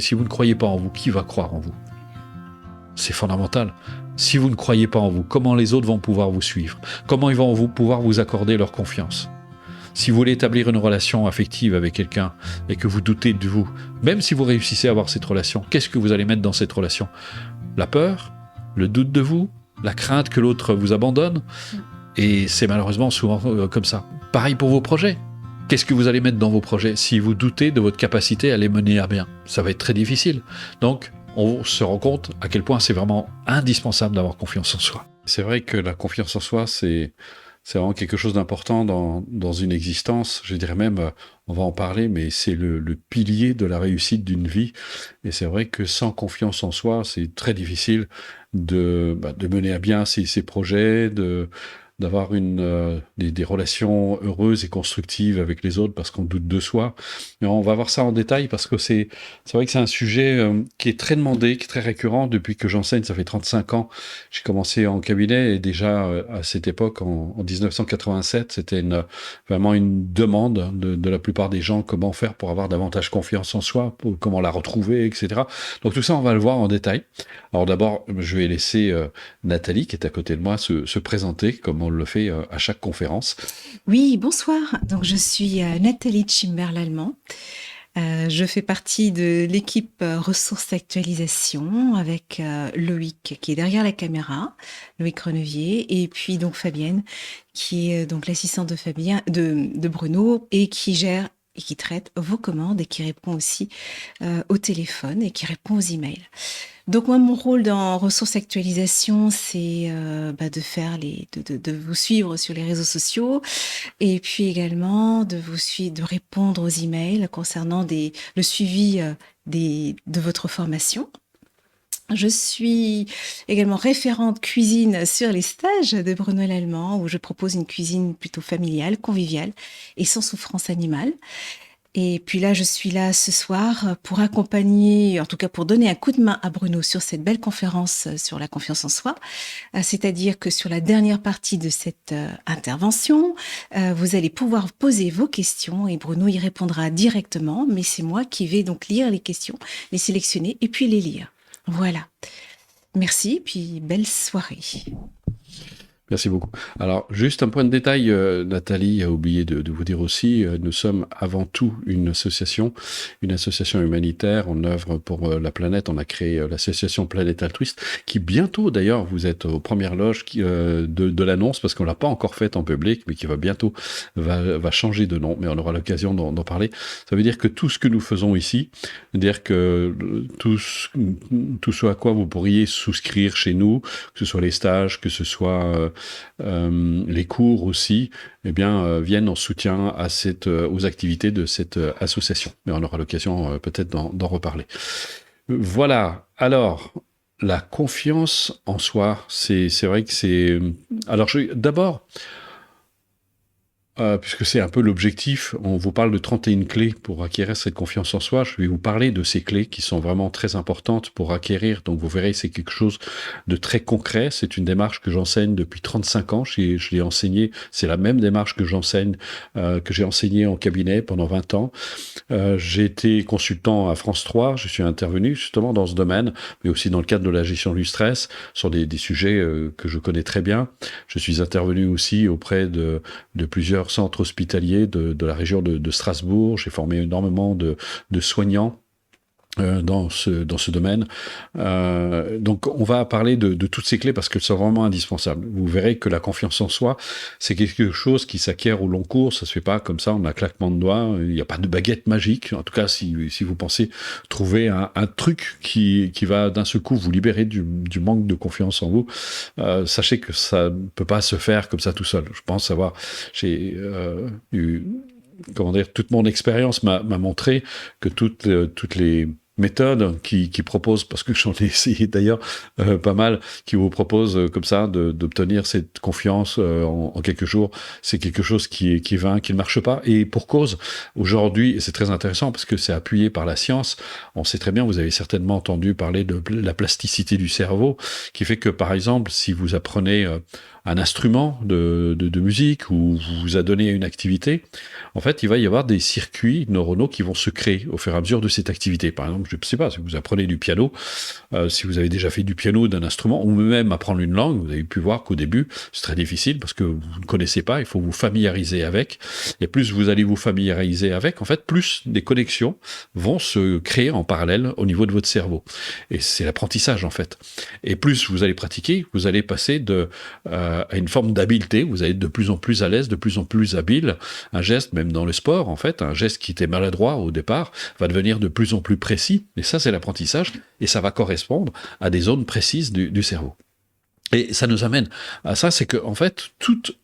Si vous ne croyez pas en vous, qui va croire en vous? C'est fondamental. Si vous ne croyez pas en vous, comment les autres vont pouvoir vous suivre? Comment ils vont pouvoir vous accorder leur confiance? Si vous voulez établir une relation affective avec quelqu'un et que vous doutez de vous, même si vous réussissez à avoir cette relation, qu'est-ce que vous allez mettre dans cette relation? La peur? Le doute de vous? La crainte que l'autre vous abandonne? Et c'est malheureusement souvent comme ça. Pareil pour vos projets. Qu'est-ce que vous allez mettre dans vos projets si vous doutez de votre capacité à les mener à bien? Ça va être très difficile. Donc, on se rend compte à quel point c'est vraiment indispensable d'avoir confiance en soi. C'est vrai que la confiance en soi, c'est vraiment quelque chose d'important dans une existence. Je dirais même, on va en parler, mais c'est le pilier de la réussite d'une vie. Et c'est vrai que sans confiance en soi, c'est très difficile de mener à bien ses projets, d'avoir des relations heureuses et constructives avec les autres parce qu'on doute de soi. Mais on va voir ça en détail parce que c'est vrai que c'est un sujet qui est très demandé, qui est très récurrent depuis que j'enseigne. Ça fait 35 ans. J'ai commencé en cabinet et déjà à cette époque, en 1987, c'était vraiment une demande de la plupart des gens, comment faire pour avoir davantage confiance en soi, comment la retrouver, etc. Donc tout ça, on va le voir en détail. Alors d'abord, je vais laisser Nathalie, qui est à côté de moi, se présenter, comme on le fait à chaque conférence. Oui, bonsoir. Donc, je suis Nathalie Tschimberl-Allemand. Je fais partie de l'équipe ressources actualisation avec Loïc qui est derrière la caméra, Loïc Renevier, et puis donc Fabienne qui est donc l'assistante de Bruno et qui gère et qui traite vos commandes et qui répond aussi au téléphone et qui répond aux emails. Donc moi, mon rôle dans ressources actualisation, c'est de faire de vous suivre sur les réseaux sociaux et puis également de vous suivre, de répondre aux emails concernant le suivi de votre formation. Je suis également référente cuisine sur les stages de Bruno Lallemand où je propose une cuisine plutôt familiale, conviviale et sans souffrance animale. Et puis là, je suis là ce soir pour accompagner, en tout cas pour donner un coup de main à Bruno sur cette belle conférence sur la confiance en soi. C'est-à-dire que sur la dernière partie de cette intervention, vous allez pouvoir poser vos questions et Bruno y répondra directement, mais c'est moi qui vais donc lire les questions, les sélectionner et puis les lire. Voilà. Merci, puis belle soirée. Merci beaucoup. Alors, juste un point de détail, Nathalie a oublié de vous dire aussi, nous sommes avant tout une association humanitaire. On œuvre pour la planète. On a créé l'association Planète Altruiste, qui bientôt, d'ailleurs, vous êtes aux premières loges de l'annonce, parce qu'on l'a pas encore faite en public, mais qui va bientôt va changer de nom. Mais on aura l'occasion d'en parler. Ça veut dire que tout ce que nous faisons ici, c'est-à-dire que tout ce à quoi vous pourriez souscrire chez nous, que ce soit les stages, que ce soit les cours aussi, eh bien, viennent en soutien aux activités de cette association. Mais on aura l'occasion peut-être d'en reparler. Voilà. Alors, la confiance en soi, c'est vrai que c'est... Alors, d'abord... puisque c'est un peu l'objectif, on vous parle de 31 clés pour acquérir cette confiance en soi. Je vais vous parler de ces clés qui sont vraiment très importantes pour acquérir. Donc vous verrez, c'est quelque chose de très concret. C'est une démarche que j'enseigne depuis 35 ans. Je l'ai enseigné. C'est la même démarche que j'enseigne, que j'ai enseignée en cabinet pendant 20 ans. J'ai été consultant à France 3. Je suis intervenu justement dans ce domaine, mais aussi dans le cadre de la gestion du stress, sur des sujets que je connais très bien. Je suis intervenu aussi auprès de plusieurs centres hospitaliers de la région de Strasbourg. J'ai formé énormément de soignants dans ce domaine. Donc on va parler de toutes ces clés parce qu'elles sont vraiment indispensables. Vous verrez que la confiance en soi, c'est quelque chose qui s'acquiert au long cours. Ça se fait pas comme ça en un claquement de doigts. Il n'y a pas de baguette magique. En tout cas, si vous pensez trouver un truc qui va d'un seul coup vous libérer du manque de confiance en vous, sachez que ça ne peut pas se faire comme ça tout seul. Je pense avoir... J'ai eu... Comment dire, toute mon expérience m'a montré que toutes les méthodes qui proposent, parce que j'en ai essayé d'ailleurs pas mal, qui vous proposent comme ça d'obtenir cette confiance en quelques jours, c'est quelque chose qui est vain, qui ne marche pas. Et pour cause, aujourd'hui, et c'est très intéressant parce que c'est appuyé par la science, on sait très bien, vous avez certainement entendu parler de la plasticité du cerveau, qui fait que par exemple, si vous apprenez un instrument de musique ou vous a donné une activité, en fait, il va y avoir des circuits neuronaux qui vont se créer au fur et à mesure de cette activité. Par exemple, je ne sais pas, si vous apprenez du piano, si vous avez déjà fait du piano, d'un instrument, ou même apprendre une langue, vous avez pu voir qu'au début, c'est très difficile parce que vous ne connaissez pas, il faut vous familiariser avec. Et plus vous allez vous familiariser avec, en fait, plus des connexions vont se créer en parallèle au niveau de votre cerveau. Et c'est l'apprentissage, en fait. Et plus vous allez pratiquer, vous allez passer à une forme d'habileté, vous allez être de plus en plus à l'aise, de plus en plus habile. Un geste, même dans le sport, en fait, un geste qui était maladroit au départ, va devenir de plus en plus précis. Et ça, c'est l'apprentissage. Et ça va correspondre à des zones précises du cerveau. Et ça nous amène à ça, c'est que, en fait, toutes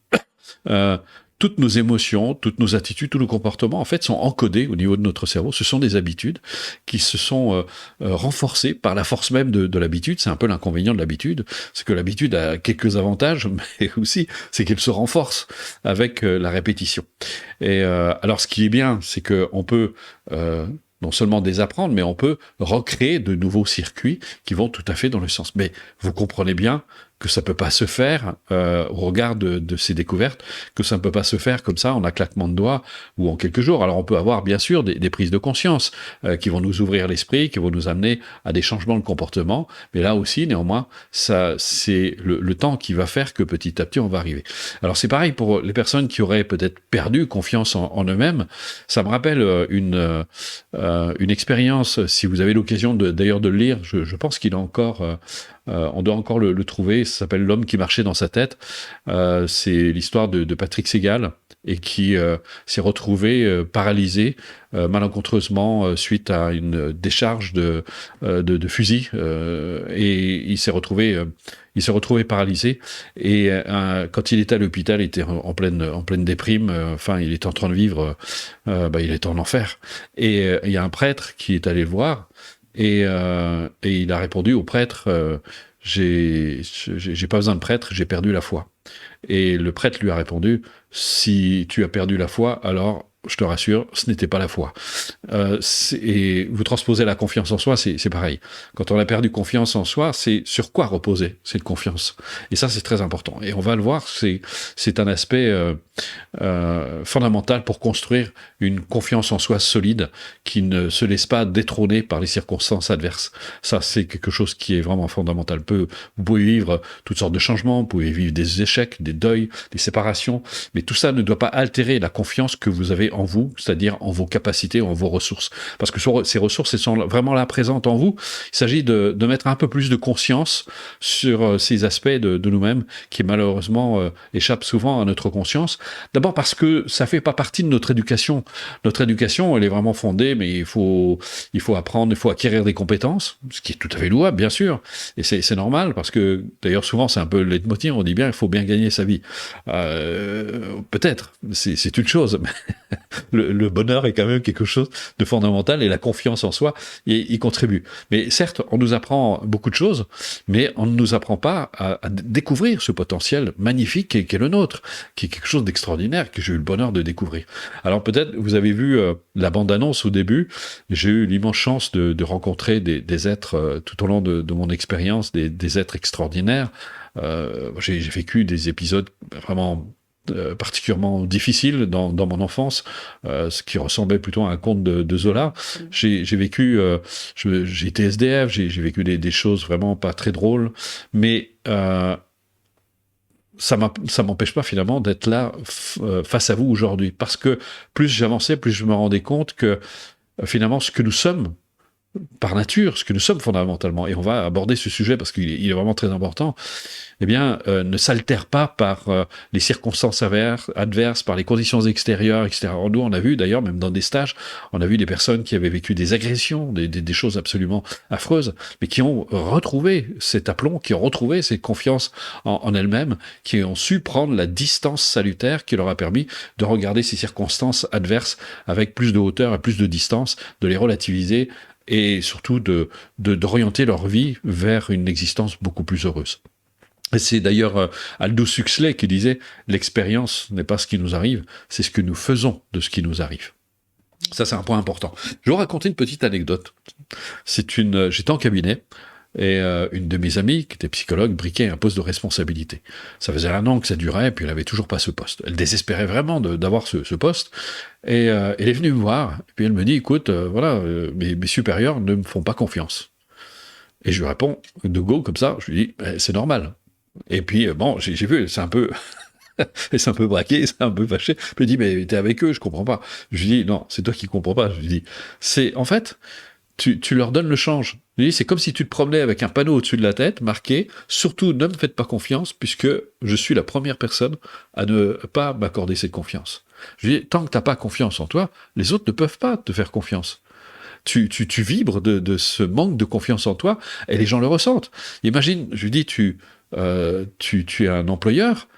nos émotions, toutes nos attitudes, tous nos comportements, en fait, sont encodés au niveau de notre cerveau. Ce sont des habitudes qui se sont renforcées par la force même de l'habitude. C'est un peu l'inconvénient de l'habitude. C'est que l'habitude a quelques avantages, mais aussi, c'est qu'elle se renforce avec la répétition. Et alors, ce qui est bien, c'est qu'on peut non seulement désapprendre, mais on peut recréer de nouveaux circuits qui vont tout à fait dans le sens. Mais vous comprenez bien que ça peut pas se faire au regard de ces découvertes, que ça ne peut pas se faire comme ça en un claquement de doigts ou en quelques jours. Alors on peut avoir bien sûr des prises de conscience qui vont nous ouvrir l'esprit, qui vont nous amener à des changements de comportement, mais là aussi néanmoins ça c'est le temps qui va faire que petit à petit on va arriver. Alors c'est pareil pour les personnes qui auraient peut-être perdu confiance en eux-mêmes. Ça me rappelle une expérience, si vous avez l'occasion d'ailleurs de le lire, je pense qu'il est encore on doit encore le trouver, ça s'appelle L'homme qui marchait dans sa tête. C'est l'histoire de Patrick Segal et qui s'est retrouvé paralysé malencontreusement suite à une décharge de fusil et il s'est retrouvé paralysé et quand il était à l'hôpital, il était en pleine déprime. Enfin, il était en train de vivre, il était en enfer. Et il y a un prêtre qui est allé le voir. Et il a répondu au prêtre, j'ai pas besoin de prêtre, j'ai perdu la foi. Et le prêtre lui a répondu, si tu as perdu la foi, alors je te rassure, ce n'était pas la foi. Et vous transposez la confiance en soi, c'est pareil. Quand on a perdu confiance en soi, c'est sur quoi reposer cette confiance. Et ça, c'est très important. Et on va le voir, c'est un aspect fondamental pour construire une confiance en soi solide qui ne se laisse pas détrôner par les circonstances adverses. Ça, c'est quelque chose qui est vraiment fondamental. Vous pouvez vivre toutes sortes de changements, vous pouvez vivre des échecs, des deuils, des séparations, mais tout ça ne doit pas altérer la confiance que vous avez en vous, c'est-à-dire en vos capacités, en vos ressources. Parce que ces ressources, elles sont vraiment là présentes en vous. Il s'agit de mettre un peu plus de conscience sur ces aspects de nous-mêmes qui malheureusement échappent souvent à notre conscience. D'abord parce que ça fait pas partie de notre éducation. Notre éducation, elle est vraiment fondée, mais il faut apprendre, il faut acquérir des compétences, ce qui est tout à fait louable, bien sûr. Et c'est normal parce que, d'ailleurs, souvent, c'est un peu le leitmotiv, on dit bien, il faut bien gagner sa vie. Peut-être, c'est une chose, mais le bonheur est quand même quelque chose de fondamental et la confiance en soi y contribue. Mais certes, on nous apprend beaucoup de choses, mais on ne nous apprend pas à découvrir ce potentiel magnifique qui est le nôtre, qui est quelque chose d'extraordinaire que j'ai eu le bonheur de découvrir. Alors peut-être, vous avez vu la bande-annonce au début, j'ai eu l'immense chance de rencontrer des êtres tout au long de mon expérience, des êtres extraordinaires. J'ai vécu des épisodes vraiment particulièrement difficile dans mon enfance, ce qui ressemblait plutôt à un conte de Zola. J'ai vécu, j'ai été SDF, j'ai vécu des choses vraiment pas très drôles, mais ça m'empêche pas finalement d'être là face à vous aujourd'hui, parce que plus j'avançais, plus je me rendais compte que finalement ce que nous sommes par nature, ce que nous sommes fondamentalement, et on va aborder ce sujet parce qu'il est vraiment très important, eh bien, ne s'altère pas par les circonstances adverses, par les conditions extérieures, etc. Nous, on a vu, d'ailleurs, même dans des stages, on a vu des personnes qui avaient vécu des agressions, des choses absolument affreuses, mais qui ont retrouvé cet aplomb, qui ont retrouvé cette confiance en elles-mêmes, qui ont su prendre la distance salutaire qui leur a permis de regarder ces circonstances adverses avec plus de hauteur et plus de distance, de les relativiser, et surtout d'orienter leur vie vers une existence beaucoup plus heureuse. Et c'est d'ailleurs Aldous Huxley qui disait « L'expérience n'est pas ce qui nous arrive, c'est ce que nous faisons de ce qui nous arrive ». Ça, c'est un point important. Je vais vous raconter une petite anecdote. J'étais en cabinet, et une de mes amies, qui était psychologue, briquait un poste de responsabilité. Ça faisait 1 an que ça durait, et puis elle avait toujours pas ce poste. Elle désespérait vraiment d'avoir ce poste, et elle est venue me voir, et puis elle me dit, écoute, mes supérieurs ne me font pas confiance. Et je lui réponds, de go, comme ça, je lui dis, c'est normal. Et puis, bon, j'ai vu, c'est un peu... Elle s'est un peu braquée, c'est un peu fâché. Puis elle dit, mais t'es avec eux, je comprends pas. Je lui dis, non, c'est toi qui comprends pas. Je lui dis, en fait, tu leur donnes le change. Je lui dis, c'est comme si tu te promenais avec un panneau au-dessus de la tête, marqué, surtout ne me faites pas confiance, puisque je suis la première personne à ne pas m'accorder cette confiance. Je lui dis, tant que t'as pas confiance en toi, les autres ne peuvent pas te faire confiance. Tu vibres de ce manque de confiance en toi, et les gens le ressentent. Imagine, je lui dis, tu es un employeur,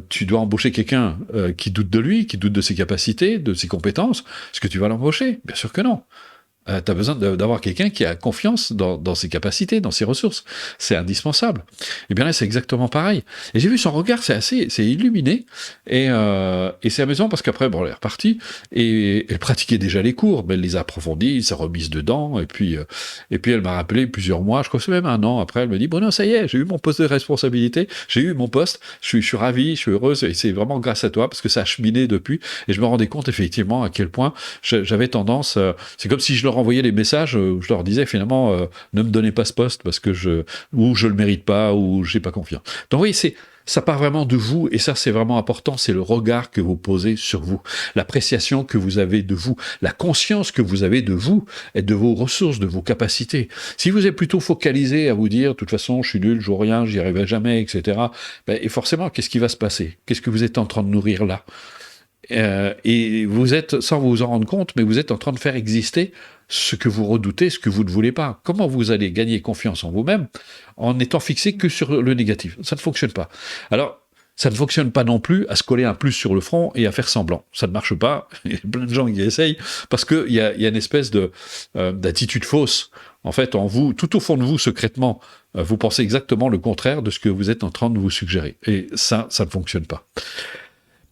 tu dois embaucher quelqu'un qui doute de lui, qui doute de ses capacités, de ses compétences. Est-ce que tu vas l'embaucher? Bien sûr que non. Tu as besoin d'avoir quelqu'un qui a confiance dans ses capacités, dans ses ressources. C'est indispensable. Et bien là, c'est exactement pareil. Et j'ai vu son regard, c'est illuminé. Et c'est amusant parce qu'après, bon, elle est repartie. Et elle pratiquait déjà les cours, mais elle les a approfondis, s'est remise dedans. Et puis elle m'a rappelé plusieurs mois, je crois que c'est même 1 an après, elle me dit, bon non, ça y est, j'ai eu mon poste de responsabilité, j'ai eu mon poste, je suis ravi, je suis heureuse. Et c'est vraiment grâce à toi parce que ça a cheminé depuis. Et je me rendais compte effectivement à quel point j'avais tendance, c'est comme si je leur envoyais des messages où je leur disais finalement ne me donnez pas ce poste parce que je le mérite pas ou j'ai pas confiance. Donc oui, ça part vraiment de vous et ça c'est vraiment important, c'est le regard que vous posez sur vous, l'appréciation que vous avez de vous, la conscience que vous avez de vous et de vos ressources, de vos capacités. Si vous êtes plutôt focalisé à vous dire de toute façon je suis nul, je vaux rien, j'y arriverai jamais, etc. Et forcément, qu'est-ce qui va se passer? Qu'est-ce que vous êtes en train de nourrir là? Et vous êtes, sans vous en rendre compte, mais vous êtes en train de faire exister ce que vous redoutez, ce que vous ne voulez pas. Comment vous allez gagner confiance en vous-même en étant fixé que sur le négatif? Ça ne fonctionne pas. Alors, ça ne fonctionne pas non plus à se coller un plus sur le front et à faire semblant. Ça ne marche pas. Il y a plein de gens qui essayent parce qu'il y a une espèce d'attitude fausse. En fait, en vous, tout au fond de vous, secrètement, vous pensez exactement le contraire de ce que vous êtes en train de vous suggérer. Et ça ne fonctionne pas.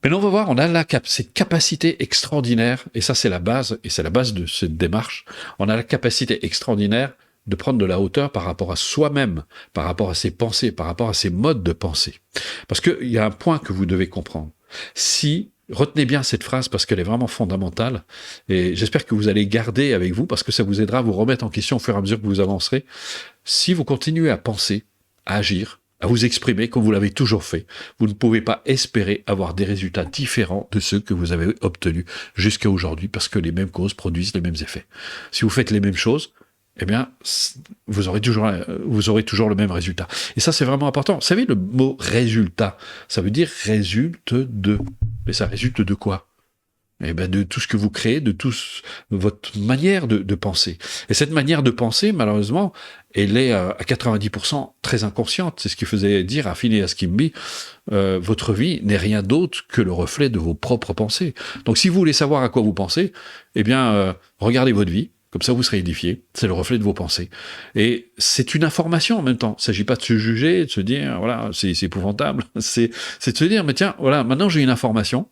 Mais on va voir, on a cette capacité extraordinaire, et ça c'est la base, et c'est la base de cette démarche, on a la capacité extraordinaire de prendre de la hauteur par rapport à soi-même, par rapport à ses pensées, par rapport à ses modes de pensée. Parce qu'il y a un point que vous devez comprendre. Retenez bien cette phrase parce qu'elle est vraiment fondamentale, et j'espère que vous allez garder avec vous, parce que ça vous aidera à vous remettre en question au fur et à mesure que vous avancerez. Si vous continuez à penser, à agir, à vous exprimer comme vous l'avez toujours fait, vous ne pouvez pas espérer avoir des résultats différents de ceux que vous avez obtenus jusqu'à aujourd'hui, parce que les mêmes causes produisent les mêmes effets. Si vous faites les mêmes choses, eh bien, vous aurez toujours le même résultat. Et ça, c'est vraiment important. Vous savez, le mot résultat, ça veut dire résulte de. Mais ça résulte de quoi? Eh ben de tout ce que vous créez, de votre manière de penser. Et cette manière de penser, malheureusement, elle est à 90% très inconsciente. C'est ce qui faisait dire à Phineas Kimby, votre vie n'est rien d'autre que le reflet de vos propres pensées. Donc si vous voulez savoir à quoi vous pensez, eh bien, regardez votre vie. Comme ça, vous serez édifié. C'est le reflet de vos pensées. Et c'est une information en même temps. Il ne s'agit pas de se juger, de se dire, voilà, c'est épouvantable. C'est de se dire, mais tiens, voilà, maintenant j'ai une information.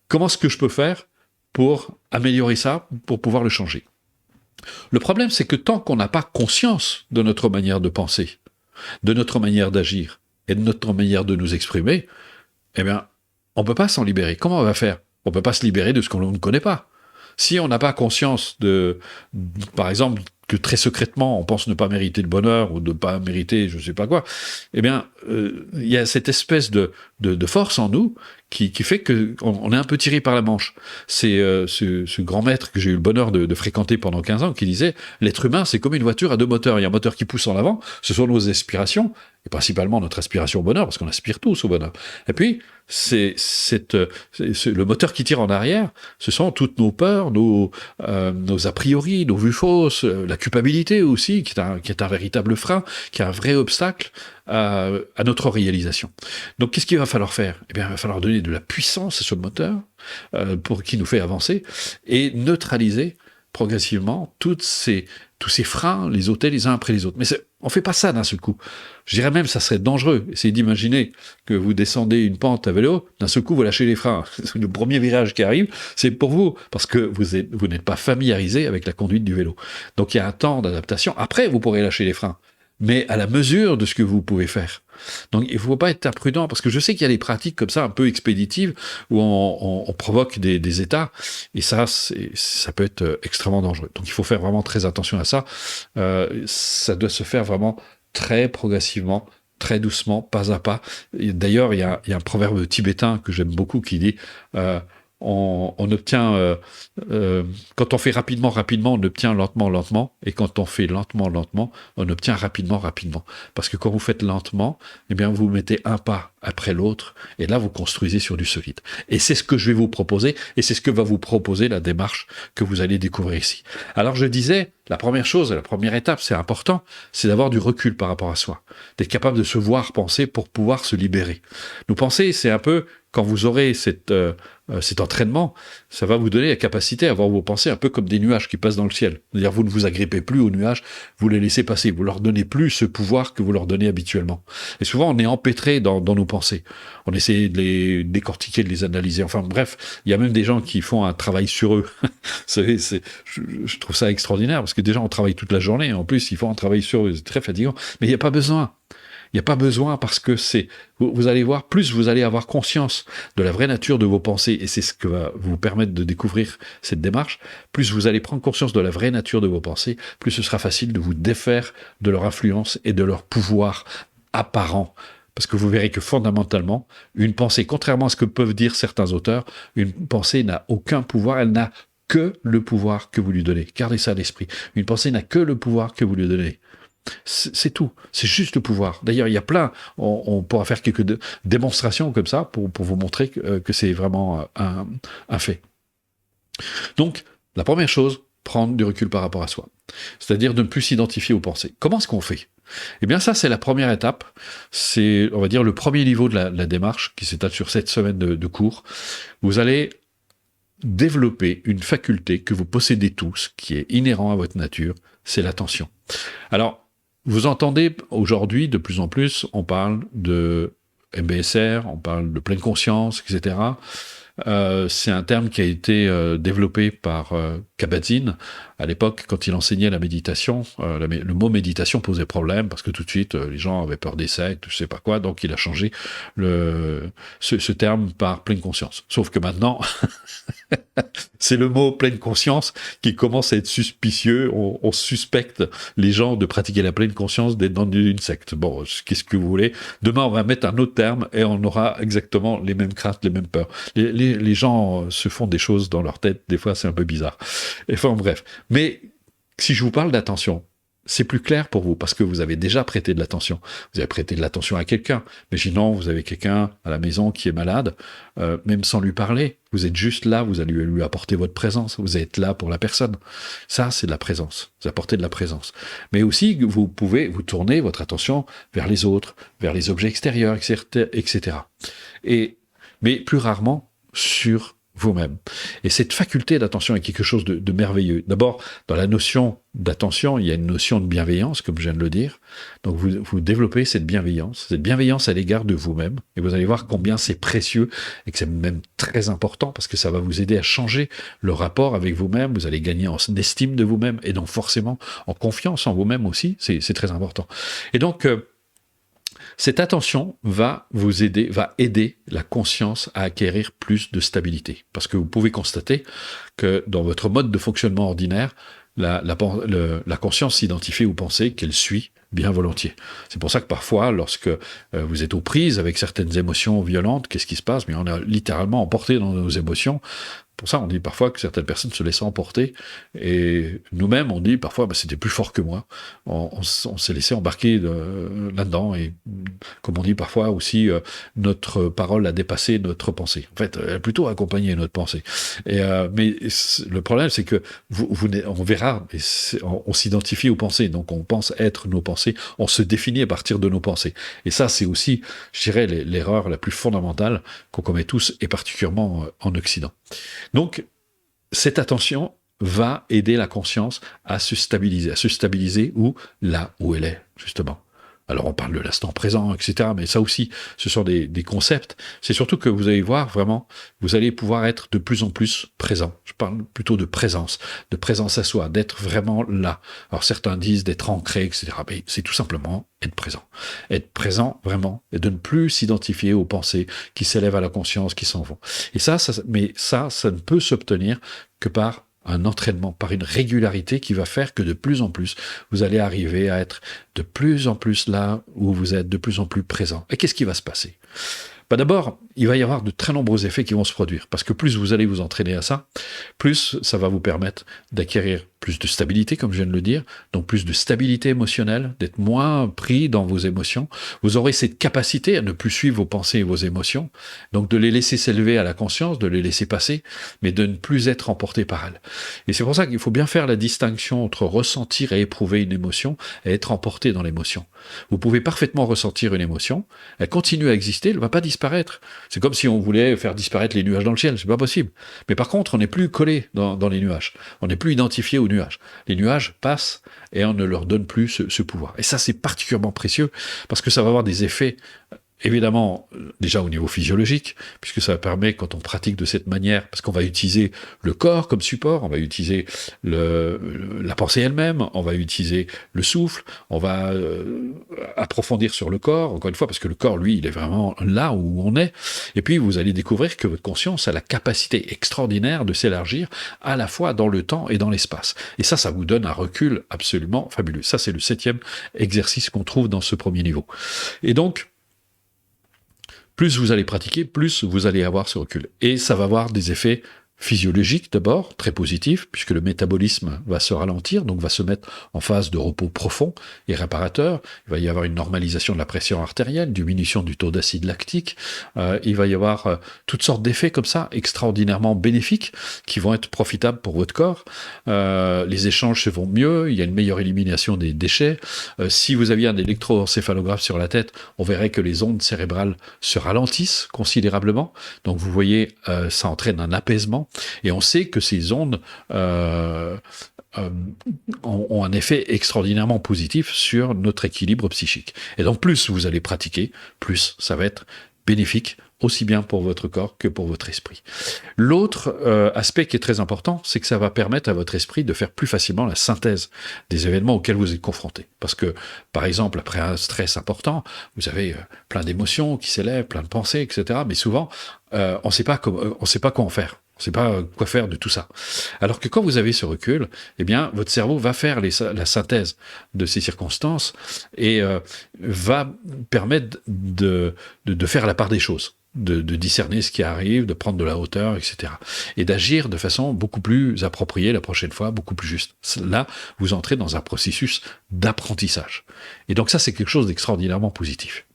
Comment est-ce que je peux faire pour améliorer ça, pour pouvoir le changer? Le problème, c'est que tant qu'on n'a pas conscience de notre manière de penser, de notre manière d'agir et de notre manière de nous exprimer, eh bien, on ne peut pas s'en libérer. Comment on va faire? On ne peut pas se libérer de ce qu'on ne connaît pas. Si on n'a pas conscience par exemple, que très secrètement, on pense ne pas mériter le bonheur ou ne pas mériter je ne sais pas quoi, eh bien, il y a cette espèce de force en nous qui fait qu'on est un peu tiré par la manche. C'est ce grand maître que j'ai eu le bonheur de fréquenter pendant 15 ans qui disait « L'être humain, c'est comme une voiture à 2 moteurs. Il y a un moteur qui pousse en avant, ce sont nos aspirations, et principalement notre aspiration au bonheur, parce qu'on aspire tous au bonheur. Et puis, le moteur qui tire en arrière, ce sont toutes nos peurs, nos a priori, nos vues fausses, la culpabilité aussi, qui est un véritable frein, qui est un vrai obstacle à notre réalisation. Donc, qu'est-ce qu'il va falloir faire? Eh bien, il va falloir donner de la puissance à ce moteur qui nous fait avancer et neutraliser progressivement toutes ces tous ces freins, les ôter les uns après les autres. Mais on fait pas ça d'un seul coup. Je dirais même, ça serait dangereux. Essayez d'imaginer que vous descendez une pente à vélo, d'un seul coup, vous lâchez les freins. Le premier virage qui arrive, c'est pour vous, parce que vous n'êtes pas familiarisé avec la conduite du vélo. Donc il y a un temps d'adaptation. Après, vous pourrez lâcher les freins, mais à la mesure de ce que vous pouvez faire. Donc il ne faut pas être imprudent, parce que je sais qu'il y a des pratiques comme ça, un peu expéditives, où on provoque des états, et ça peut être extrêmement dangereux. Donc il faut faire vraiment très attention à ça. Ça doit se faire vraiment très progressivement, très doucement, pas à pas. Et d'ailleurs, il y a un proverbe tibétain que j'aime beaucoup qui dit on obtient, quand on fait rapidement, on obtient lentement, et quand on fait lentement, on obtient rapidement. Parce que quand vous faites lentement, eh bien, vous mettez un pas après l'autre, et là, vous construisez sur du solide. Et c'est ce que je vais vous proposer, et c'est ce que va vous proposer la démarche que vous allez découvrir ici. Alors, je disais, la première chose, la première étape, c'est important, c'est d'avoir du recul par rapport à soi, d'être capable de se voir penser pour pouvoir se libérer. Nous penser, c'est un peu, quand vous aurez cet entraînement, ça va vous donner la capacité à voir vos pensées un peu comme des nuages qui passent dans le ciel. C'est-à-dire, vous ne vous agrippez plus aux nuages, vous les laissez passer, vous leur donnez plus ce pouvoir que vous leur donnez habituellement. Et souvent, on est empêtré dans nos pensées. On essaie de les décortiquer, de les analyser. Enfin bref, il y a même des gens qui font un travail sur eux. Vous savez, je trouve ça extraordinaire, parce que déjà, on travaille toute la journée, et en plus, ils font un travail sur eux. C'est très fatigant, mais il n'y a pas besoin. Il n'y a pas besoin, parce que vous allez voir, plus vous allez avoir conscience de la vraie nature de vos pensées, et c'est ce que va vous permettre de découvrir cette démarche, plus vous allez prendre conscience de la vraie nature de vos pensées, plus ce sera facile de vous défaire de leur influence et de leur pouvoir apparent. Parce que vous verrez que fondamentalement, une pensée, contrairement à ce que peuvent dire certains auteurs, une pensée n'a aucun pouvoir, elle n'a que le pouvoir que vous lui donnez. Gardez ça à l'esprit. Une pensée n'a que le pouvoir que vous lui donnez. C'est tout, c'est juste le pouvoir. D'ailleurs, il y a plein, on pourra faire quelques démonstrations comme ça pour vous montrer que c'est vraiment un fait. Donc, la première chose, prendre du recul par rapport à soi. C'est-à-dire de ne plus s'identifier aux pensées. Comment est-ce qu'on fait ? Eh bien ça, c'est la première étape. C'est, on va dire, le premier niveau de la démarche qui s'étale sur 7 semaines de cours. Vous allez développer une faculté que vous possédez tous, qui est inhérent à votre nature, c'est l'attention. Alors, vous entendez aujourd'hui, de plus en plus, on parle de MBSR, on parle de pleine conscience, etc. C'est un terme qui a été développé par Kabat-Zinn. À l'époque, quand il enseignait la méditation, le mot méditation posait problème, parce que tout de suite, les gens avaient peur des sectes, je sais pas quoi, donc il a changé ce terme par pleine conscience. Sauf que maintenant, c'est le mot pleine conscience qui commence à être suspicieux. On suspecte les gens de pratiquer la pleine conscience d'être dans une secte. Bon, qu'est-ce que vous voulez ? Demain, on va mettre un autre terme et on aura exactement les mêmes craintes, les mêmes peurs. Les gens se font des choses dans leur tête, des fois c'est un peu bizarre. Enfin bref. Mais si je vous parle d'attention, c'est plus clair pour vous, parce que vous avez déjà prêté de l'attention. Vous avez prêté de l'attention à quelqu'un. Imaginons, vous avez quelqu'un à la maison qui est malade, même sans lui parler. Vous êtes juste là, vous allez lui apporter votre présence. Vous êtes là pour la personne. Ça, c'est de la présence. Vous apportez de la présence. Mais aussi, vous pouvez vous tourner votre attention vers les autres, vers les objets extérieurs, etc. Mais plus rarement sur vous-même. Et cette faculté d'attention est quelque chose de merveilleux. D'abord, dans la notion d'attention, il y a une notion de bienveillance, comme je viens de le dire. Donc vous développez cette bienveillance à l'égard de vous-même, et vous allez voir combien c'est précieux, et que c'est même très important, parce que ça va vous aider à changer le rapport avec vous-même, vous allez gagner en estime de vous-même, et donc forcément en confiance en vous-même aussi, c'est très important. Et donc, cette attention va aider la conscience à acquérir plus de stabilité. Parce que vous pouvez constater que dans votre mode de fonctionnement ordinaire, la conscience s'identifie aux pensées qu'elle suit bien volontiers. C'est pour ça que parfois, lorsque vous êtes aux prises avec certaines émotions violentes, qu'est-ce qui se passe ? Mais on est littéralement emporté dans nos émotions. Pour ça, on dit parfois que certaines personnes se laissent emporter, et nous-mêmes, on dit parfois, c'était plus fort que moi. On s'est laissé embarquer là-dedans, et comme on dit parfois aussi, notre parole a dépassé notre pensée. En fait, elle a plutôt accompagné notre pensée. Mais le problème, c'est que on verra, on s'identifie aux pensées, donc on pense être nos pensées, on se définit à partir de nos pensées. Et ça, c'est aussi, je dirais, l'erreur la plus fondamentale qu'on commet tous, et particulièrement en Occident. Donc, cette attention va aider la conscience à se stabiliser où là où elle est, justement. Alors on parle de l'instant présent, etc. Mais ça aussi, ce sont des concepts. C'est surtout que vous allez voir vraiment, vous allez pouvoir être de plus en plus présent. Je parle plutôt de présence à soi, d'être vraiment là. Alors certains disent d'être ancré, etc. Mais c'est tout simplement être présent. Être présent vraiment et de ne plus s'identifier aux pensées qui s'élèvent à la conscience, qui s'en vont. Et ça ne peut s'obtenir que par un entraînement, par une régularité qui va faire que de plus en plus, vous allez arriver à être de plus en plus là où vous êtes, de plus en plus présent. Et qu'est-ce qui va se passer ? D'abord, il va y avoir de très nombreux effets qui vont se produire, parce que plus vous allez vous entraîner à ça, plus ça va vous permettre d'acquérir plus de stabilité, comme je viens de le dire, donc plus de stabilité émotionnelle, d'être moins pris dans vos émotions. Vous aurez cette capacité à ne plus suivre vos pensées et vos émotions, donc de les laisser s'élever à la conscience, de les laisser passer, mais de ne plus être emporté par elles. Et c'est pour ça qu'il faut bien faire la distinction entre ressentir et éprouver une émotion et être emporté dans l'émotion. Vous pouvez parfaitement ressentir une émotion, elle continue à exister, elle ne va pas disparaître. C'est comme si on voulait faire disparaître les nuages dans le ciel, c'est pas possible. Mais par contre, on n'est plus collé dans les nuages, on n'est plus identifié aux nuages. Les nuages passent et on ne leur donne plus ce pouvoir. Et ça, c'est particulièrement précieux parce que ça va avoir des effets évidemment, déjà au niveau physiologique, puisque ça permet, quand on pratique de cette manière, parce qu'on va utiliser le corps comme support, on va utiliser la pensée elle-même, on va utiliser le souffle, on va approfondir sur le corps, encore une fois, parce que le corps, lui, il est vraiment là où on est, et puis vous allez découvrir que votre conscience a la capacité extraordinaire de s'élargir à la fois dans le temps et dans l'espace. Et ça vous donne un recul absolument fabuleux. Ça, c'est le 7e exercice qu'on trouve dans ce premier niveau. Et donc, plus vous allez pratiquer, plus vous allez avoir ce recul. Et ça va avoir des effets physiologiques d'abord, très positifs, puisque le métabolisme va se ralentir, donc va se mettre en phase de repos profond et réparateur. Il va y avoir une normalisation de la pression artérielle, diminution du taux d'acide lactique. Il va y avoir toutes sortes d'effets comme ça, extraordinairement bénéfiques, qui vont être profitables pour votre corps. Les échanges se vont mieux, il y a une meilleure élimination des déchets. Si vous aviez un électroencéphalographe sur la tête, on verrait que les ondes cérébrales se ralentissent considérablement. Donc vous voyez, ça entraîne un apaisement. Et on sait que ces ondes ont un effet extraordinairement positif sur notre équilibre psychique. Et donc plus vous allez pratiquer, plus ça va être bénéfique, aussi bien pour votre corps que pour votre esprit. L'autre aspect qui est très important, c'est que ça va permettre à votre esprit de faire plus facilement la synthèse des événements auxquels vous êtes confronté. Parce que, par exemple, après un stress important, vous avez plein d'émotions qui s'élèvent, plein de pensées, etc. Mais souvent, on ne sait pas quoi en faire. On ne sait pas quoi faire de tout ça. Alors que quand vous avez ce recul, eh bien, votre cerveau va faire la synthèse de ces circonstances et va permettre de faire la part des choses, de discerner ce qui arrive, de prendre de la hauteur, etc. Et d'agir de façon beaucoup plus appropriée la prochaine fois, beaucoup plus juste. Là, vous entrez dans un processus d'apprentissage. Et donc ça, c'est quelque chose d'extraordinairement positif.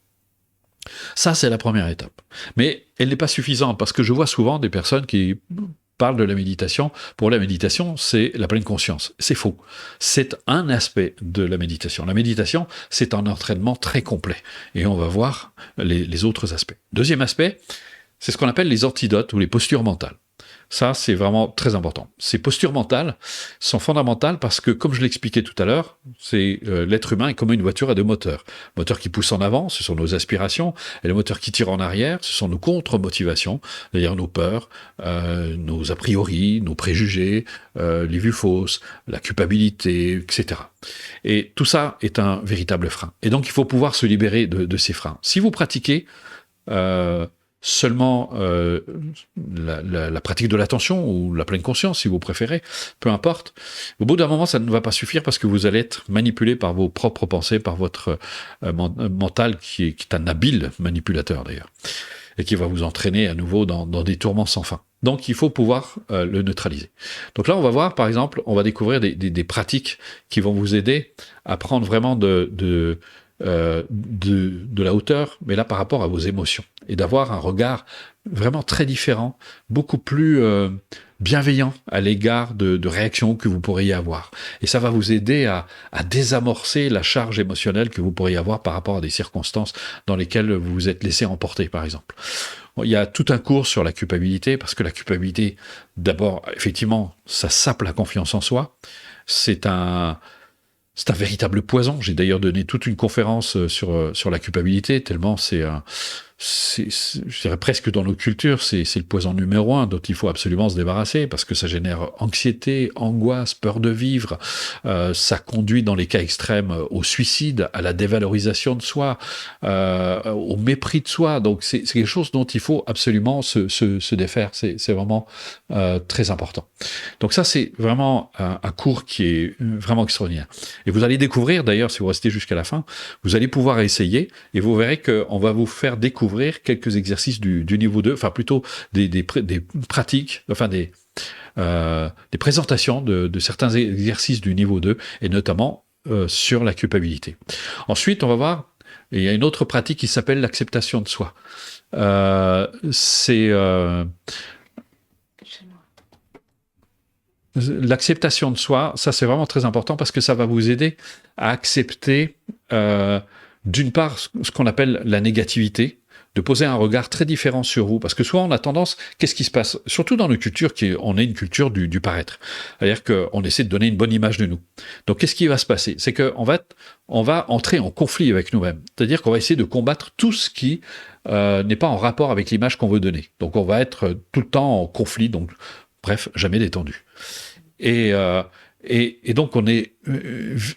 Ça, c'est la première étape. Mais elle n'est pas suffisante, parce que je vois souvent des personnes qui parlent de la méditation. Pour la méditation, c'est la pleine conscience. C'est faux. C'est un aspect de la méditation. La méditation, c'est un entraînement très complet. Et on va voir les autres aspects. Deuxième aspect, c'est ce qu'on appelle les antidotes ou les postures mentales. Ça, c'est vraiment très important. Ces postures mentales sont fondamentales parce que, comme je l'expliquais tout à l'heure, l'être humain est comme une voiture à 2 moteurs. Le moteur qui pousse en avant, ce sont nos aspirations, et le moteur qui tire en arrière, ce sont nos contre-motivations, c'est-à-dire nos peurs, nos a priori, nos préjugés, les vues fausses, la culpabilité, etc. Et tout ça est un véritable frein. Et donc, il faut pouvoir se libérer de ces freins. Si vous pratiquez seulement la pratique de l'attention ou la pleine conscience, si vous préférez, peu importe. Au bout d'un moment, ça ne va pas suffire parce que vous allez être manipulé par vos propres pensées, par votre mental qui est un habile manipulateur d'ailleurs, et qui va vous entraîner à nouveau dans des tourments sans fin. Donc, il faut pouvoir le neutraliser. Donc là, on va voir, par exemple, on va découvrir des pratiques qui vont vous aider à prendre vraiment de la hauteur, mais là par rapport à vos émotions, et d'avoir un regard vraiment très différent, beaucoup plus bienveillant à l'égard de réactions que vous pourriez avoir. Et ça va vous aider à désamorcer la charge émotionnelle que vous pourriez avoir par rapport à des circonstances dans lesquelles vous vous êtes laissé emporter, par exemple. il y a tout un cours sur la culpabilité, parce que la culpabilité, d'abord, effectivement, ça sape la confiance en soi. C'est un véritable poison. J'ai d'ailleurs donné toute une conférence sur la culpabilité, tellement je dirais presque dans nos cultures, c'est le poison numéro 1 dont il faut absolument se débarrasser, parce que ça génère anxiété, angoisse, peur de vivre, ça conduit dans les cas extrêmes au suicide, à la dévalorisation de soi, au mépris de soi. Donc c'est quelque chose dont il faut absolument se défaire. C'est vraiment très important. Donc ça, c'est vraiment un cours qui est vraiment extraordinaire. Et vous allez découvrir, d'ailleurs, si vous restez jusqu'à la fin, vous allez pouvoir essayer, et vous verrez qu'on va vous faire découvrir quelques exercices du niveau 2, enfin plutôt des pratiques, enfin des présentations de certains exercices du niveau 2, et notamment sur la culpabilité. Ensuite, on va voir, il y a une autre pratique qui s'appelle l'acceptation de soi. L'acceptation de soi, ça c'est vraiment très important, parce que ça va vous aider à accepter d'une part ce qu'on appelle la négativité, de poser un regard très différent sur vous, parce que souvent on a tendance, qu'est-ce qui se passe, surtout dans nos cultures, on est une culture du paraître, c'est-à-dire qu'on essaie de donner une bonne image de nous. Donc qu'est-ce qui va se passer, c'est qu'on va entrer en conflit avec nous-mêmes, c'est-à-dire qu'on va essayer de combattre tout ce qui n'est pas en rapport avec l'image qu'on veut donner. Donc on va être tout le temps en conflit, donc bref, jamais détendu. Et donc on est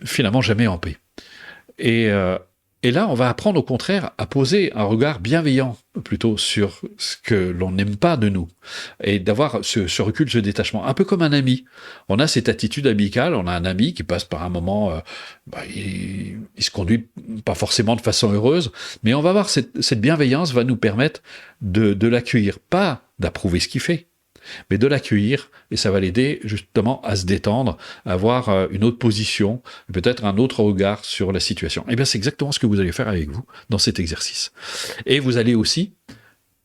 finalement jamais en paix. Et là, on va apprendre au contraire à poser un regard bienveillant plutôt sur ce que l'on n'aime pas de nous, et d'avoir ce recul, ce détachement, un peu comme un ami. On a cette attitude amicale, on a un ami qui passe par un moment, il se conduit pas forcément de façon heureuse, mais on va voir cette bienveillance va nous permettre de l'accueillir, pas d'approuver ce qu'il fait, mais de l'accueillir, et ça va l'aider justement à se détendre, à avoir une autre position, peut-être un autre regard sur la situation. Et bien c'est exactement ce que vous allez faire avec vous dans cet exercice. Et vous allez aussi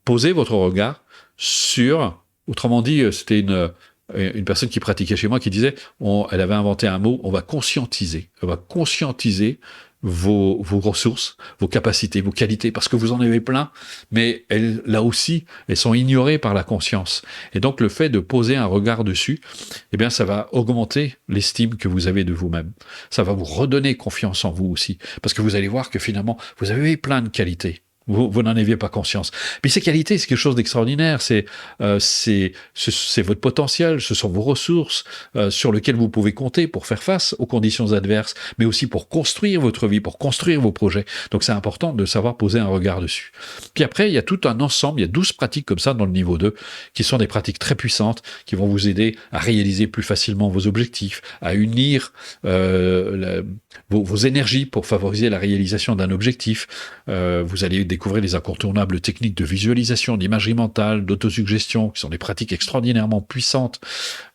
poser votre regard sur, autrement dit, c'était une personne qui pratiquait chez moi qui disait, elle avait inventé un mot, on va conscientiser vos ressources, vos capacités, vos qualités, parce que vous en avez plein, mais là aussi, elles sont ignorées par la conscience. Et donc, le fait de poser un regard dessus, eh bien, ça va augmenter l'estime que vous avez de vous-même. Ça va vous redonner confiance en vous aussi, parce que vous allez voir que finalement, vous avez plein de qualités. Vous n'en aviez pas conscience. Puis ces qualités, c'est quelque chose d'extraordinaire. C'est votre potentiel, ce sont vos ressources sur lesquelles vous pouvez compter pour faire face aux conditions adverses, mais aussi pour construire votre vie, pour construire vos projets. Donc c'est important de savoir poser un regard dessus. Puis après, il y a tout un ensemble, il y a 12 pratiques comme ça dans le niveau 2, qui sont des pratiques très puissantes, qui vont vous aider à réaliser plus facilement vos objectifs, à unir vos énergies pour favoriser la réalisation d'un objectif. Vous allez découvrir les incontournables techniques de visualisation, d'imagerie mentale, d'autosuggestion, qui sont des pratiques extraordinairement puissantes.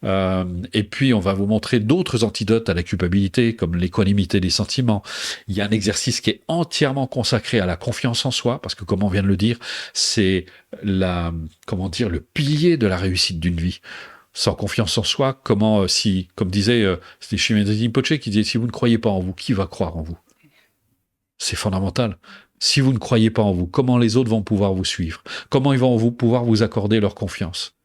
Et puis, on va vous montrer d'autres antidotes à la culpabilité, comme l'équanimité des sentiments. Il y a un exercice qui est entièrement consacré à la confiance en soi, parce que, comme on vient de le dire, c'est le pilier de la réussite d'une vie. Sans confiance en soi, comme disait, c'était Shimon Rinpoche qui disait, si vous ne croyez pas en vous, qui va croire en vous? C'est fondamental. Si vous ne croyez pas en vous, comment les autres vont pouvoir vous suivre? Comment ils vont pouvoir vous accorder leur confiance?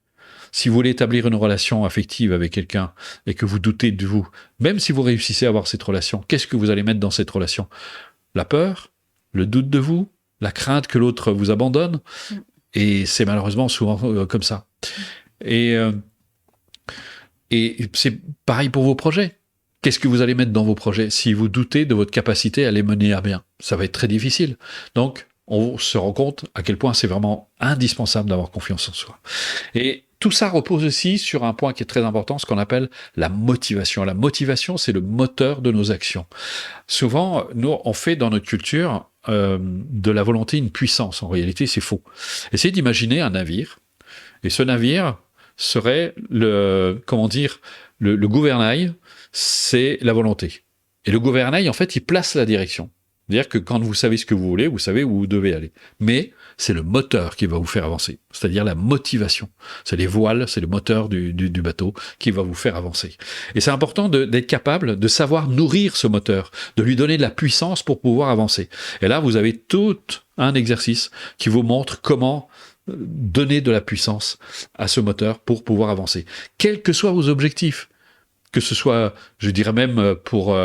Si vous voulez établir une relation affective avec quelqu'un et que vous doutez de vous, même si vous réussissez à avoir cette relation, qu'est-ce que vous allez mettre dans cette relation? La peur? Le doute de vous? La crainte que l'autre vous abandonne? Et c'est malheureusement souvent comme ça. Et c'est pareil pour vos projets. Qu'est-ce que vous allez mettre dans vos projets? Si vous doutez de votre capacité à les mener à bien, ça va être très difficile. Donc, on se rend compte à quel point c'est vraiment indispensable d'avoir confiance en soi. Et tout ça repose aussi sur un point qui est très important, ce qu'on appelle la motivation. La motivation, c'est le moteur de nos actions. Souvent, nous, on fait dans notre culture de la volonté une puissance. En réalité, c'est faux. Essayez d'imaginer un navire, et ce navire serait le gouvernail, c'est la volonté. Et le gouvernail, en fait, il place la direction. C'est-à-dire que quand vous savez ce que vous voulez, vous savez où vous devez aller. Mais c'est le moteur qui va vous faire avancer, c'est-à-dire la motivation. C'est les voiles, c'est le moteur du bateau qui va vous faire avancer. Et c'est important d'être capable de savoir nourrir ce moteur, de lui donner de la puissance pour pouvoir avancer. Et là, vous avez tout un exercice qui vous montre comment donner de la puissance à ce moteur pour pouvoir avancer. Quels que soient vos objectifs, que ce soit, je dirais même, pour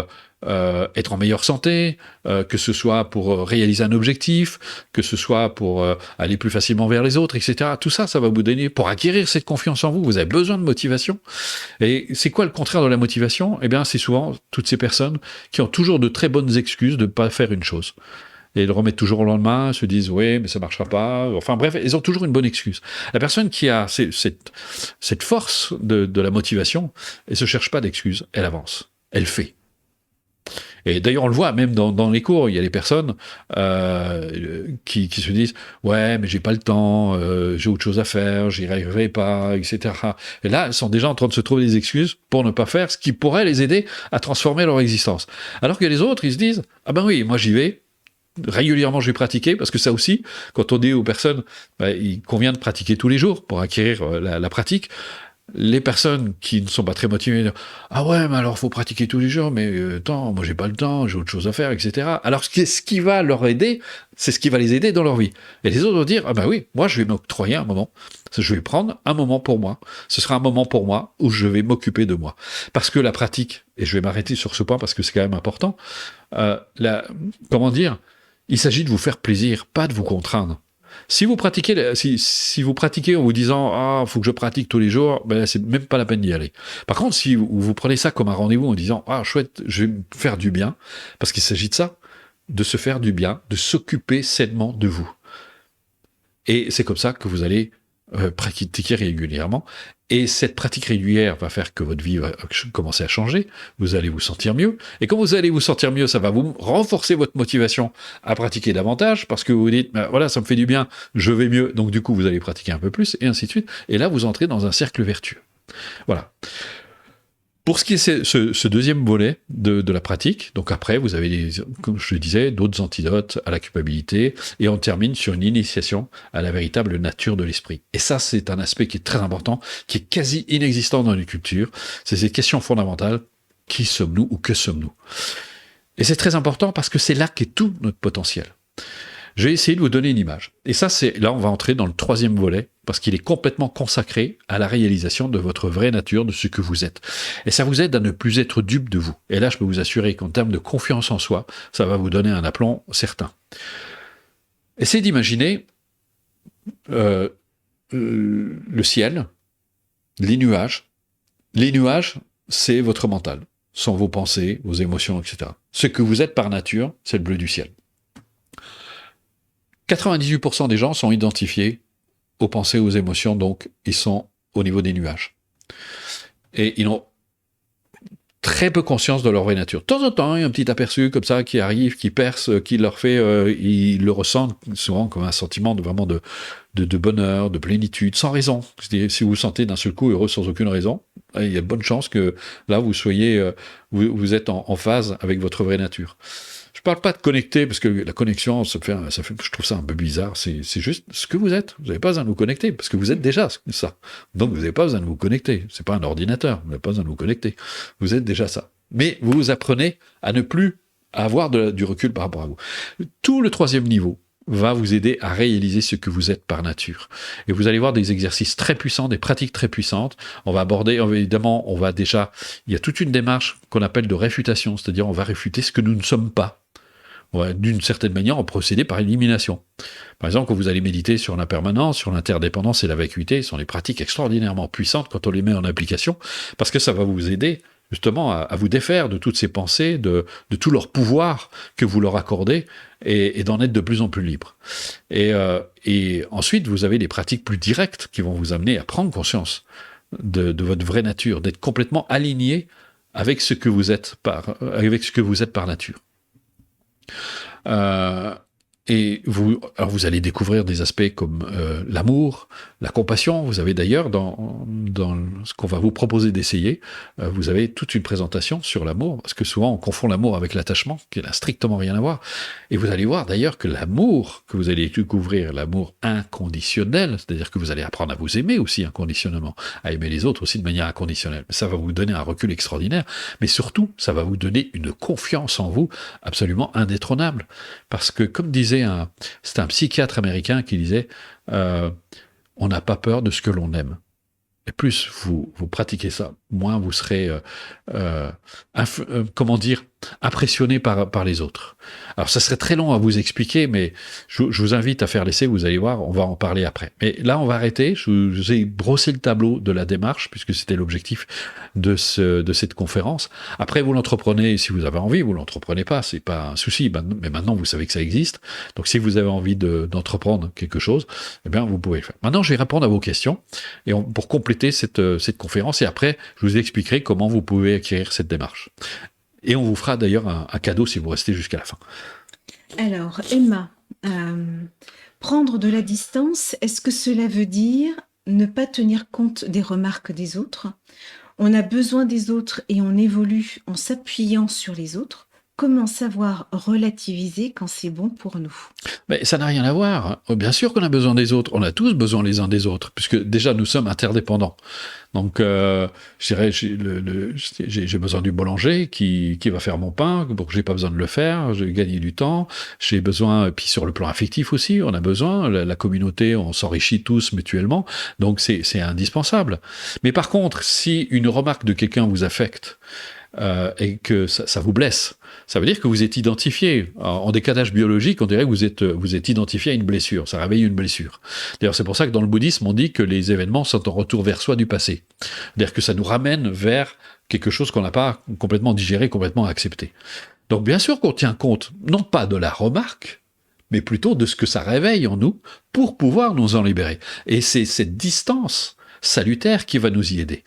être en meilleure santé, que ce soit pour réaliser un objectif, que ce soit pour aller plus facilement vers les autres, etc. Tout ça, ça va vous donner, pour acquérir cette confiance en vous, vous avez besoin de motivation. Et c'est quoi le contraire de la motivation ? Eh bien, c'est souvent toutes ces personnes qui ont toujours de très bonnes excuses de ne pas faire une chose. Et ils le remettent toujours au lendemain, se disent « oui, mais ça ne marchera pas ». Enfin bref, ils ont toujours une bonne excuse. La personne qui a cette force de la motivation, elle ne se cherche pas d'excuses, elle avance, elle fait. Et d'ailleurs, on le voit même dans les cours, il y a des personnes qui se disent « ouais, mais j'ai pas le temps, j'ai autre chose à faire, j'y arriverai pas, etc. » Et là, elles sont déjà en train de se trouver des excuses pour ne pas faire ce qui pourrait les aider à transformer leur existence. Alors que les autres, ils se disent « ah ben oui, moi j'y vais, régulièrement je vais pratiquer », parce que ça aussi, quand on dit aux personnes il convient de pratiquer tous les jours pour acquérir la pratique, les personnes qui ne sont pas très motivées disent « ah ouais, mais alors faut pratiquer tous les jours, mais attends, moi j'ai pas le temps, j'ai autre chose à faire, etc. » Alors ce qui va leur aider, c'est ce qui va les aider dans leur vie. Et les autres vont dire « ah ben oui, moi je vais m'octroyer un moment, je vais prendre un moment pour moi, ce sera un moment pour moi où je vais m'occuper de moi. » Parce que la pratique, et je vais m'arrêter sur ce point parce que c'est quand même important, comment dire, il s'agit de vous faire plaisir, pas de vous contraindre. Si vous pratiquez, si vous pratiquez en vous disant « ah, faut que je pratique tous les jours », ben c'est même pas la peine d'y aller. Par contre, si vous prenez ça comme un rendez-vous en disant « ah, chouette, je vais me faire du bien », parce qu'il s'agit de ça, de se faire du bien, de s'occuper sainement de vous. Et c'est comme ça que vous allez pratiquer régulièrement. Et cette pratique régulière va faire que votre vie va commencer à changer, vous allez vous sentir mieux, et quand vous allez vous sentir mieux, ça va vous renforcer votre motivation à pratiquer davantage, parce que vous vous dites, voilà, ça me fait du bien, je vais mieux, donc du coup vous allez pratiquer un peu plus, et ainsi de suite, et là vous entrez dans un cercle vertueux. Voilà. Pour ce qui est ce deuxième volet de la pratique, donc après vous avez, comme je le disais, d'autres antidotes à la culpabilité, et on termine sur une initiation à la véritable nature de l'esprit. Et ça, c'est un aspect qui est très important, qui est quasi inexistant dans les cultures. C'est cette question fondamentale, qui sommes-nous ou que sommes-nous ? Et c'est très important parce que c'est là qu'est tout notre potentiel. Je vais essayer de vous donner une image. Et ça, là, on va entrer dans le troisième volet, parce qu'il est complètement consacré à la réalisation de votre vraie nature, de ce que vous êtes. Et ça vous aide à ne plus être dupe de vous. Et là, je peux vous assurer qu'en termes de confiance en soi, ça va vous donner un aplomb certain. Essayez d'imaginer le ciel, les nuages. Les nuages, c'est votre mental, sont vos pensées, vos émotions, etc. Ce que vous êtes par nature, c'est le bleu du ciel. 98% des gens sont identifiés aux pensées, aux émotions, donc ils sont au niveau des nuages. Et ils ont très peu conscience de leur vraie nature. De temps en temps, il y a un petit aperçu comme ça qui arrive, qui perce, qui leur fait, ils le ressentent souvent comme un sentiment de bonheur, de plénitude, sans raison. C'est-à-dire, si vous vous sentez d'un seul coup heureux sans aucune raison, il y a de bonnes chances que là vous soyez, vous êtes en phase avec votre vraie nature. Je parle pas de connecter, parce que la connexion, ça fait, je trouve ça un peu bizarre. C'est juste ce que vous êtes. Vous n'avez pas besoin de vous connecter, parce que vous êtes déjà ça. Donc, vous n'avez pas besoin de vous connecter. C'est pas un ordinateur. Vous n'avez pas besoin de vous connecter. Vous êtes déjà ça. Mais vous apprenez à ne plus avoir du recul par rapport à vous. Tout le troisième niveau va vous aider à réaliser ce que vous êtes par nature. Et vous allez voir des exercices très puissants, des pratiques très puissantes. On va aborder, évidemment, il y a toute une démarche qu'on appelle de réfutation, c'est-à-dire on va réfuter ce que nous ne sommes pas. D'une certaine manière, on procéder par élimination. Par exemple, quand vous allez méditer sur l'impermanence, sur l'interdépendance et la vacuité, ce sont des pratiques extraordinairement puissantes quand on les met en application, parce que ça va vous aider justement à vous défaire de toutes ces pensées, de tout leur pouvoir que vous leur accordez, et d'en être de plus en plus libre. Et ensuite, vous avez des pratiques plus directes qui vont vous amener à prendre conscience de votre vraie nature, d'être complètement aligné avec ce que vous êtes par nature. Et vous allez découvrir des aspects comme l'amour, la compassion. Vous avez d'ailleurs, dans ce qu'on va vous proposer d'essayer, vous avez toute une présentation sur l'amour, parce que souvent on confond l'amour avec l'attachement, qui n'a strictement rien à voir. Et vous allez voir d'ailleurs que l'amour que vous allez découvrir, l'amour inconditionnel, c'est-à-dire que vous allez apprendre à vous aimer aussi inconditionnellement, à aimer les autres aussi de manière inconditionnelle. Ça va vous donner un recul extraordinaire, mais surtout, ça va vous donner une confiance en vous absolument indétrônable. Parce que, comme disait c'était un psychiatre américain qui disait on n'a pas peur de ce que l'on aime. Et plus vous pratiquez ça, moins vous serez, comment dire, impressionné par les autres. Alors, ça serait très long à vous expliquer, mais je vous invite à faire l'essai, vous allez voir, on va en parler après. Mais là, on va arrêter. Je vous ai brossé le tableau de la démarche, puisque c'était l'objectif de cette conférence. Après, vous l'entreprenez, si vous avez envie, vous l'entreprenez pas, c'est pas un souci, mais maintenant, vous savez que ça existe. Donc, si vous avez envie d'entreprendre quelque chose, eh bien, vous pouvez le faire. Maintenant, je vais répondre à vos questions, et pour compléter cette conférence, et après, je vous expliquerai comment vous pouvez acquérir cette démarche. Et on vous fera d'ailleurs un cadeau si vous restez jusqu'à la fin. Alors, Emma, prendre de la distance, est-ce que cela veut dire ne pas tenir compte des remarques des autres? On a besoin des autres et on évolue en s'appuyant sur les autres. Comment savoir relativiser quand c'est bon pour nous? Mais ça n'a rien à voir. Bien sûr qu'on a besoin des autres. On a tous besoin les uns des autres, puisque déjà nous sommes interdépendants. Donc, je dirais, j'ai besoin du boulanger qui va faire mon pain, donc j'ai pas besoin de le faire, j'ai gagné du temps. J'ai besoin, puis sur le plan affectif aussi, on a besoin. La communauté, on s'enrichit tous mutuellement, donc c'est indispensable. Mais par contre, si une remarque de quelqu'un vous affecte, et que ça vous blesse, ça veut dire que vous êtes identifié. En décadage biologique, on dirait que vous êtes identifié à une blessure, ça réveille une blessure. D'ailleurs, c'est pour ça que dans le bouddhisme, on dit que les événements sont un retour vers soi du passé. C'est-à-dire que ça nous ramène vers quelque chose qu'on n'a pas complètement digéré, complètement accepté. Donc bien sûr qu'on tient compte, non pas de la remarque, mais plutôt de ce que ça réveille en nous pour pouvoir nous en libérer. Et c'est cette distance salutaire qui va nous y aider.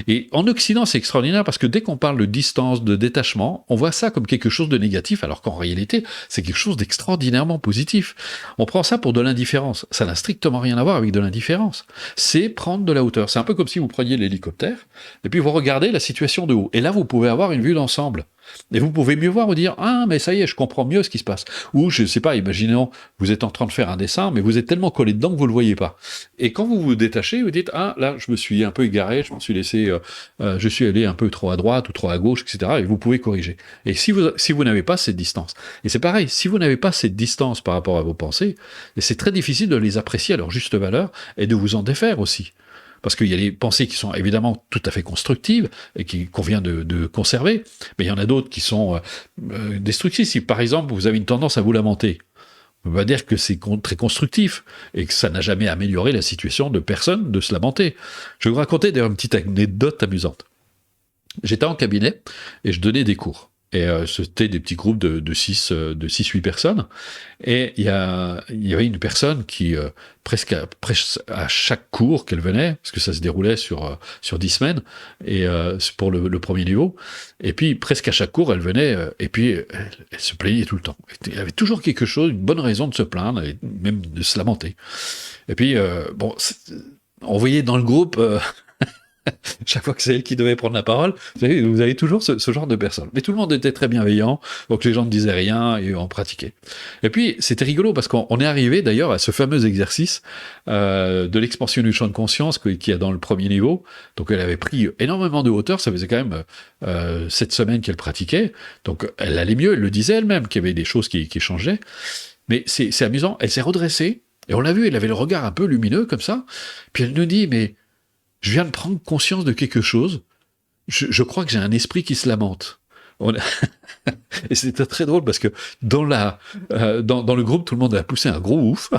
Et en Occident, c'est extraordinaire parce que dès qu'on parle de distance, de détachement, on voit ça comme quelque chose de négatif, alors qu'en réalité, c'est quelque chose d'extraordinairement positif. On prend ça pour de l'indifférence. Ça n'a strictement rien à voir avec de l'indifférence. C'est prendre de la hauteur. C'est un peu comme si vous preniez l'hélicoptère, et puis vous regardez la situation de haut. Et là, vous pouvez avoir une vue d'ensemble. Et vous pouvez mieux voir ou dire « Ah, mais ça y est, je comprends mieux ce qui se passe. » Ou, je ne sais pas, imaginons, vous êtes en train de faire un dessin, mais vous êtes tellement collé dedans que vous ne le voyez pas. Et quand vous vous détachez, vous dites « Ah, là, je me suis un peu égaré, je me suis laissé, je suis allé un peu trop à droite ou trop à gauche, etc. » Et vous pouvez corriger. Et si vous n'avez pas cette distance, et c'est pareil, si vous n'avez pas cette distance par rapport à vos pensées, c'est très difficile de les apprécier à leur juste valeur et de vous en défaire aussi. Parce qu'il y a des pensées qui sont évidemment tout à fait constructives et qu'il convient de conserver, mais il y en a d'autres qui sont destructives. Si par exemple vous avez une tendance à vous lamenter, on va dire que c'est très constructif et que ça n'a jamais amélioré la situation de personne de se lamenter. Je vais vous raconter d'ailleurs une petite anecdote amusante. J'étais en cabinet et je donnais des cours. Et c'était des petits groupes de 6-8 personnes. Et il y avait une personne qui, presque à chaque cours qu'elle venait, parce que ça se déroulait sur 10 semaines, et pour le premier niveau, et puis presque à chaque cours, elle venait, et puis elle se plaignait tout le temps. Il y avait toujours quelque chose, une bonne raison de se plaindre, et même de se lamenter. Et puis, on voyait dans le groupe... chaque fois que c'est elle qui devait prendre la parole, vous avez toujours ce genre de personnes. Mais tout le monde était très bienveillant, donc les gens ne disaient rien et on pratiquait. Et puis, c'était rigolo parce qu'on est arrivé d'ailleurs à ce fameux exercice de l'expansion du champ de conscience qu'il y a dans le premier niveau. Donc, elle avait pris énormément de hauteur, ça faisait quand même 7 semaines qu'elle pratiquait. Donc, elle allait mieux, elle le disait elle-même, qu'il y avait des choses qui changeaient. Mais c'est amusant, elle s'est redressée, et on l'a vu, elle avait le regard un peu lumineux comme ça. Puis elle nous dit, mais je viens de prendre conscience de quelque chose. Je crois que j'ai un esprit qui se lamente. Et c'était très drôle parce que dans le groupe, tout le monde a poussé un gros ouf.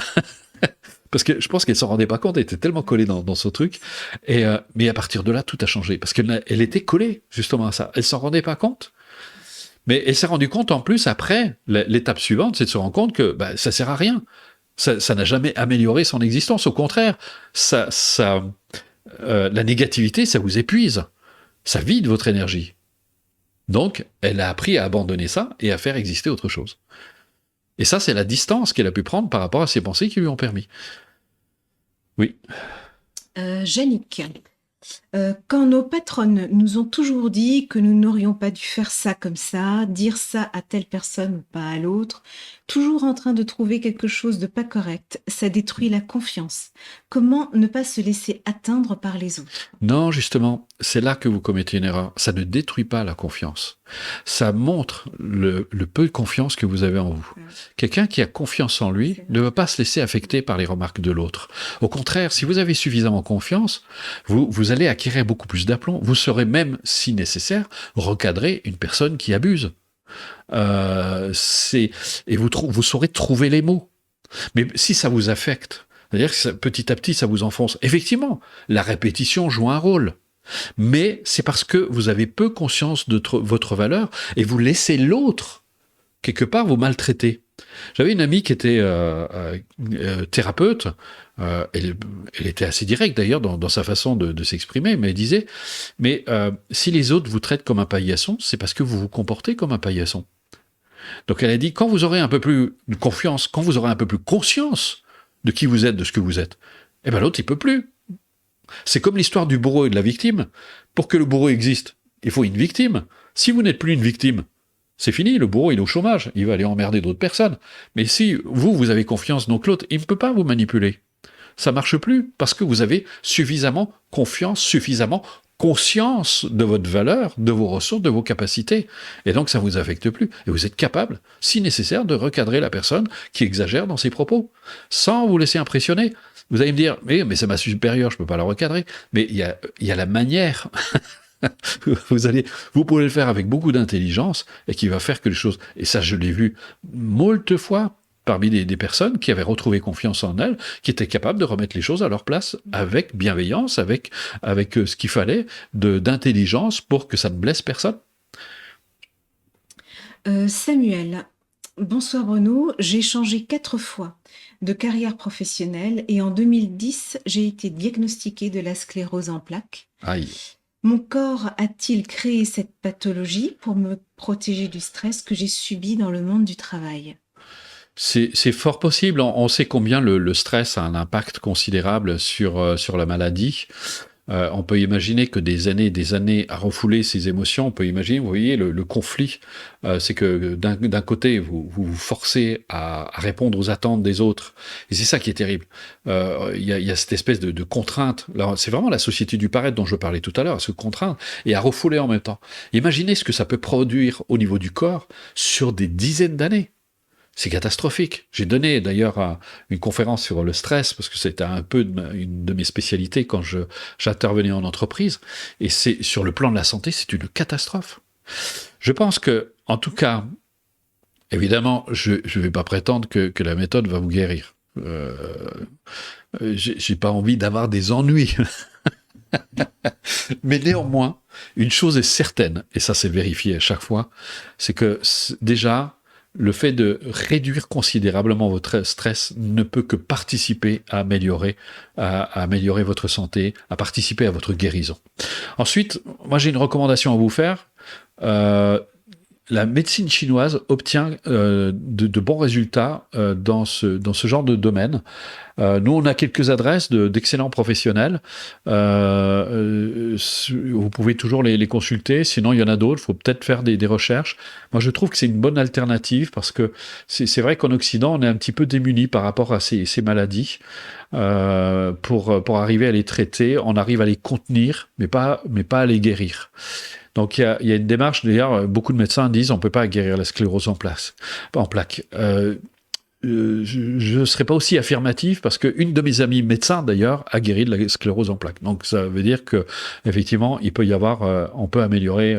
Parce que je pense qu'elle s'en rendait pas compte, elle était tellement collée dans ce truc. Mais à partir de là, tout a changé. Parce qu'elle était collée justement à ça. Elle s'en rendait pas compte. Mais elle s'est rendue compte en plus après, l'étape suivante, c'est de se rendre compte que ça sert à rien. Ça n'a jamais amélioré son existence. Au contraire, la négativité, ça vous épuise. Ça vide votre énergie. Donc, elle a appris à abandonner ça et à faire exister autre chose. Et ça, c'est la distance qu'elle a pu prendre par rapport à ses pensées qui lui ont permis. Oui. Jannick, quand nos patronnes nous ont toujours dit que nous n'aurions pas dû faire ça comme ça, dire ça à telle personne ou pas à l'autre, toujours en train de trouver quelque chose de pas correct, ça détruit la confiance. comment ne pas se laisser atteindre par les autres? Non, justement, c'est là que vous commettez une erreur. Ça ne détruit pas la confiance. Ça montre le peu de confiance que vous avez en vous. Quelqu'un qui a confiance en lui ne va pas se laisser affecter par les remarques de l'autre. Au contraire, si vous avez suffisamment confiance, vous allez acquérir beaucoup plus d'aplomb. Vous saurez même, si nécessaire, recadrer une personne qui abuse. Et vous saurez trouver les mots. Mais si ça vous affecte, c'est-à-dire que petit à petit, ça vous enfonce. Effectivement, la répétition joue un rôle. Mais c'est parce que vous avez peu conscience de votre valeur et vous laissez l'autre, quelque part, vous maltraiter. J'avais une amie qui était thérapeute. Elle était assez directe d'ailleurs dans sa façon de s'exprimer, mais elle disait, mais si les autres vous traitent comme un paillasson, c'est parce que vous vous comportez comme un paillasson. Donc elle a dit, quand vous aurez un peu plus de confiance, quand vous aurez un peu plus conscience de qui vous êtes, de ce que vous êtes, eh ben l'autre, il peut plus. C'est comme l'histoire du bourreau et de la victime. Pour que le bourreau existe, il faut une victime. Si vous n'êtes plus une victime, c'est fini, le bourreau, il est au chômage, il va aller emmerder d'autres personnes. Mais si vous avez confiance, donc l'autre, il ne peut pas vous manipuler. Ça marche plus, parce que vous avez suffisamment confiance, suffisamment conscience de votre valeur, de vos ressources, de vos capacités. Et donc, ça ne vous affecte plus. Et vous êtes capable, si nécessaire, de recadrer la personne qui exagère dans ses propos, sans vous laisser impressionner. Vous allez me dire, mais c'est ma supérieure, je ne peux pas la recadrer. Mais il y a la manière. Vous pouvez le faire avec beaucoup d'intelligence et qui va faire que les choses... Et ça, je l'ai vu moult fois parmi des personnes qui avaient retrouvé confiance en elles, qui étaient capables de remettre les choses à leur place avec bienveillance, avec ce qu'il fallait d'intelligence pour que ça ne blesse personne. Samuel, bonsoir Bruno, j'ai changé 4 fois de carrière professionnelle et en 2010, j'ai été diagnostiquée de la sclérose en plaques. Aïe. Mon corps a-t-il créé cette pathologie pour me protéger du stress que j'ai subi dans le monde du travail? C'est fort possible. On sait combien le stress a un impact considérable sur la maladie. On peut imaginer que des années à refouler ces émotions, on peut imaginer, vous voyez, le conflit, c'est que d'un côté, vous forcez à répondre aux attentes des autres, et c'est ça qui est terrible. Il y a cette espèce de contrainte. C'est vraiment la société du paraître dont je parlais tout à l'heure, ce contrainte, et à refouler en même temps. Imaginez ce que ça peut produire au niveau du corps sur des dizaines d'années. C'est catastrophique. J'ai donné d'ailleurs une conférence sur le stress, parce que c'était un peu une de mes spécialités quand j'intervenais en entreprise, et c'est sur le plan de la santé, c'est une catastrophe. Je pense que, en tout cas, évidemment, je ne vais pas prétendre que la méthode va vous guérir. J'ai pas envie d'avoir des ennuis. Mais néanmoins, une chose est certaine, et ça c'est vérifié à chaque fois, c'est que déjà, le fait de réduire considérablement votre stress ne peut que participer à améliorer votre santé, à participer à votre guérison. Ensuite, moi j'ai une recommandation à vous faire. La médecine chinoise obtient de bons résultats dans ce genre de domaine. Nous, on a quelques adresses d'excellents professionnels. Vous pouvez toujours les consulter. Sinon, il y en a d'autres. Il faut peut-être faire des recherches. Moi, je trouve que c'est une bonne alternative parce que c'est vrai qu'en Occident, on est un petit peu démunis par rapport à ces maladies. Pour arriver à les traiter, on arrive à les contenir, mais pas à les guérir. Donc il y a une démarche, d'ailleurs, beaucoup de médecins disent on ne peut pas guérir la sclérose en plaques. Je ne serais pas aussi affirmatif parce qu'une de mes amies médecins d'ailleurs a guéri de la sclérose en plaques. Donc ça veut dire que effectivement il peut y avoir, on peut améliorer.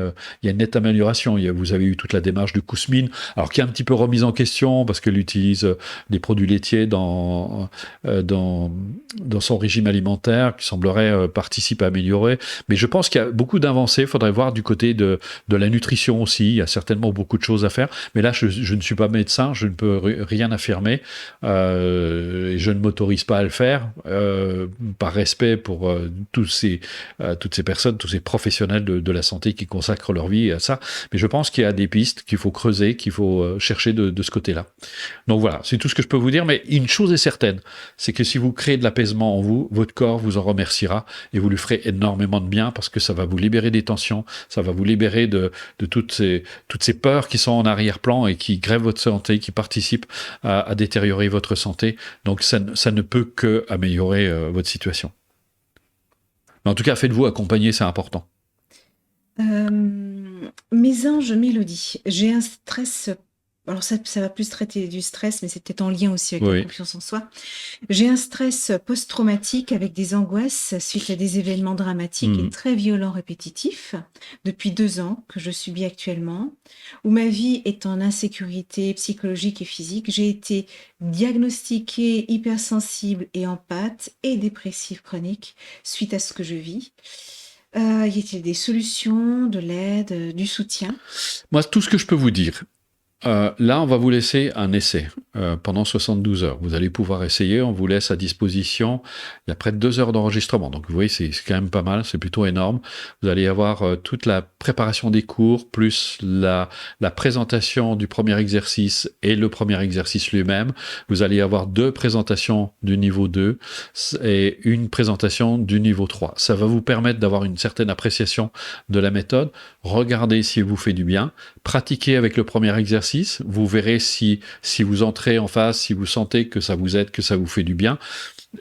Il y a une nette amélioration. Vous avez eu toute la démarche du Kousmine, alors qui est un petit peu remise en question parce qu'elle utilise des produits laitiers dans son régime alimentaire qui semblerait participer à améliorer. Mais je pense qu'il y a beaucoup d'avancées. Il faudrait voir du côté de la nutrition aussi. Il y a certainement beaucoup de choses à faire. Mais là je ne suis pas médecin, je ne peux rien affirmer. Et je ne m'autorise pas à le faire par respect pour toutes ces personnes, tous ces professionnels de la santé qui consacrent leur vie à ça. Mais je pense qu'il y a des pistes qu'il faut creuser, qu'il faut chercher de ce côté-là. Donc voilà, c'est tout ce que je peux vous dire. Mais une chose est certaine, c'est que si vous créez de l'apaisement en vous, votre corps vous en remerciera et vous lui ferez énormément de bien parce que ça va vous libérer des tensions, ça va vous libérer de toutes ces peurs qui sont en arrière-plan et qui grèvent votre santé, qui participent à à détériorer votre santé. Donc ça ne peut que améliorer votre situation. Mais en tout cas, faites-vous accompagner, c'est important. Mes anges Mélodie, j'ai un stress. Alors ça va plus traiter du stress, mais c'est peut-être en lien aussi avec la confiance en soi. J'ai un stress post-traumatique avec des angoisses suite à des événements dramatiques et très violents répétitifs depuis 2 ans que je subis actuellement, où ma vie est en insécurité psychologique et physique. J'ai été diagnostiquée hypersensible et empathe et dépressive chronique suite à ce que je vis. Y a-t-il des solutions, de l'aide, du soutien? Moi, tout ce que je peux vous dire, là, on va vous laisser un essai pendant 72 heures. Vous allez pouvoir essayer, on vous laisse à disposition. Il y a près de 2 heures d'enregistrement, donc vous voyez, c'est quand même pas mal, c'est plutôt énorme. Vous allez avoir toute la préparation des cours, plus la présentation du premier exercice et le premier exercice lui-même. Vous allez avoir 2 présentations du niveau 2 et une présentation du niveau 3. Ça va vous permettre d'avoir une certaine appréciation de la méthode. Regardez si elle vous fait du bien. Pratiquez avec le premier exercice. Vous verrez si vous entrez en face, si vous sentez que ça vous aide, que ça vous fait du bien.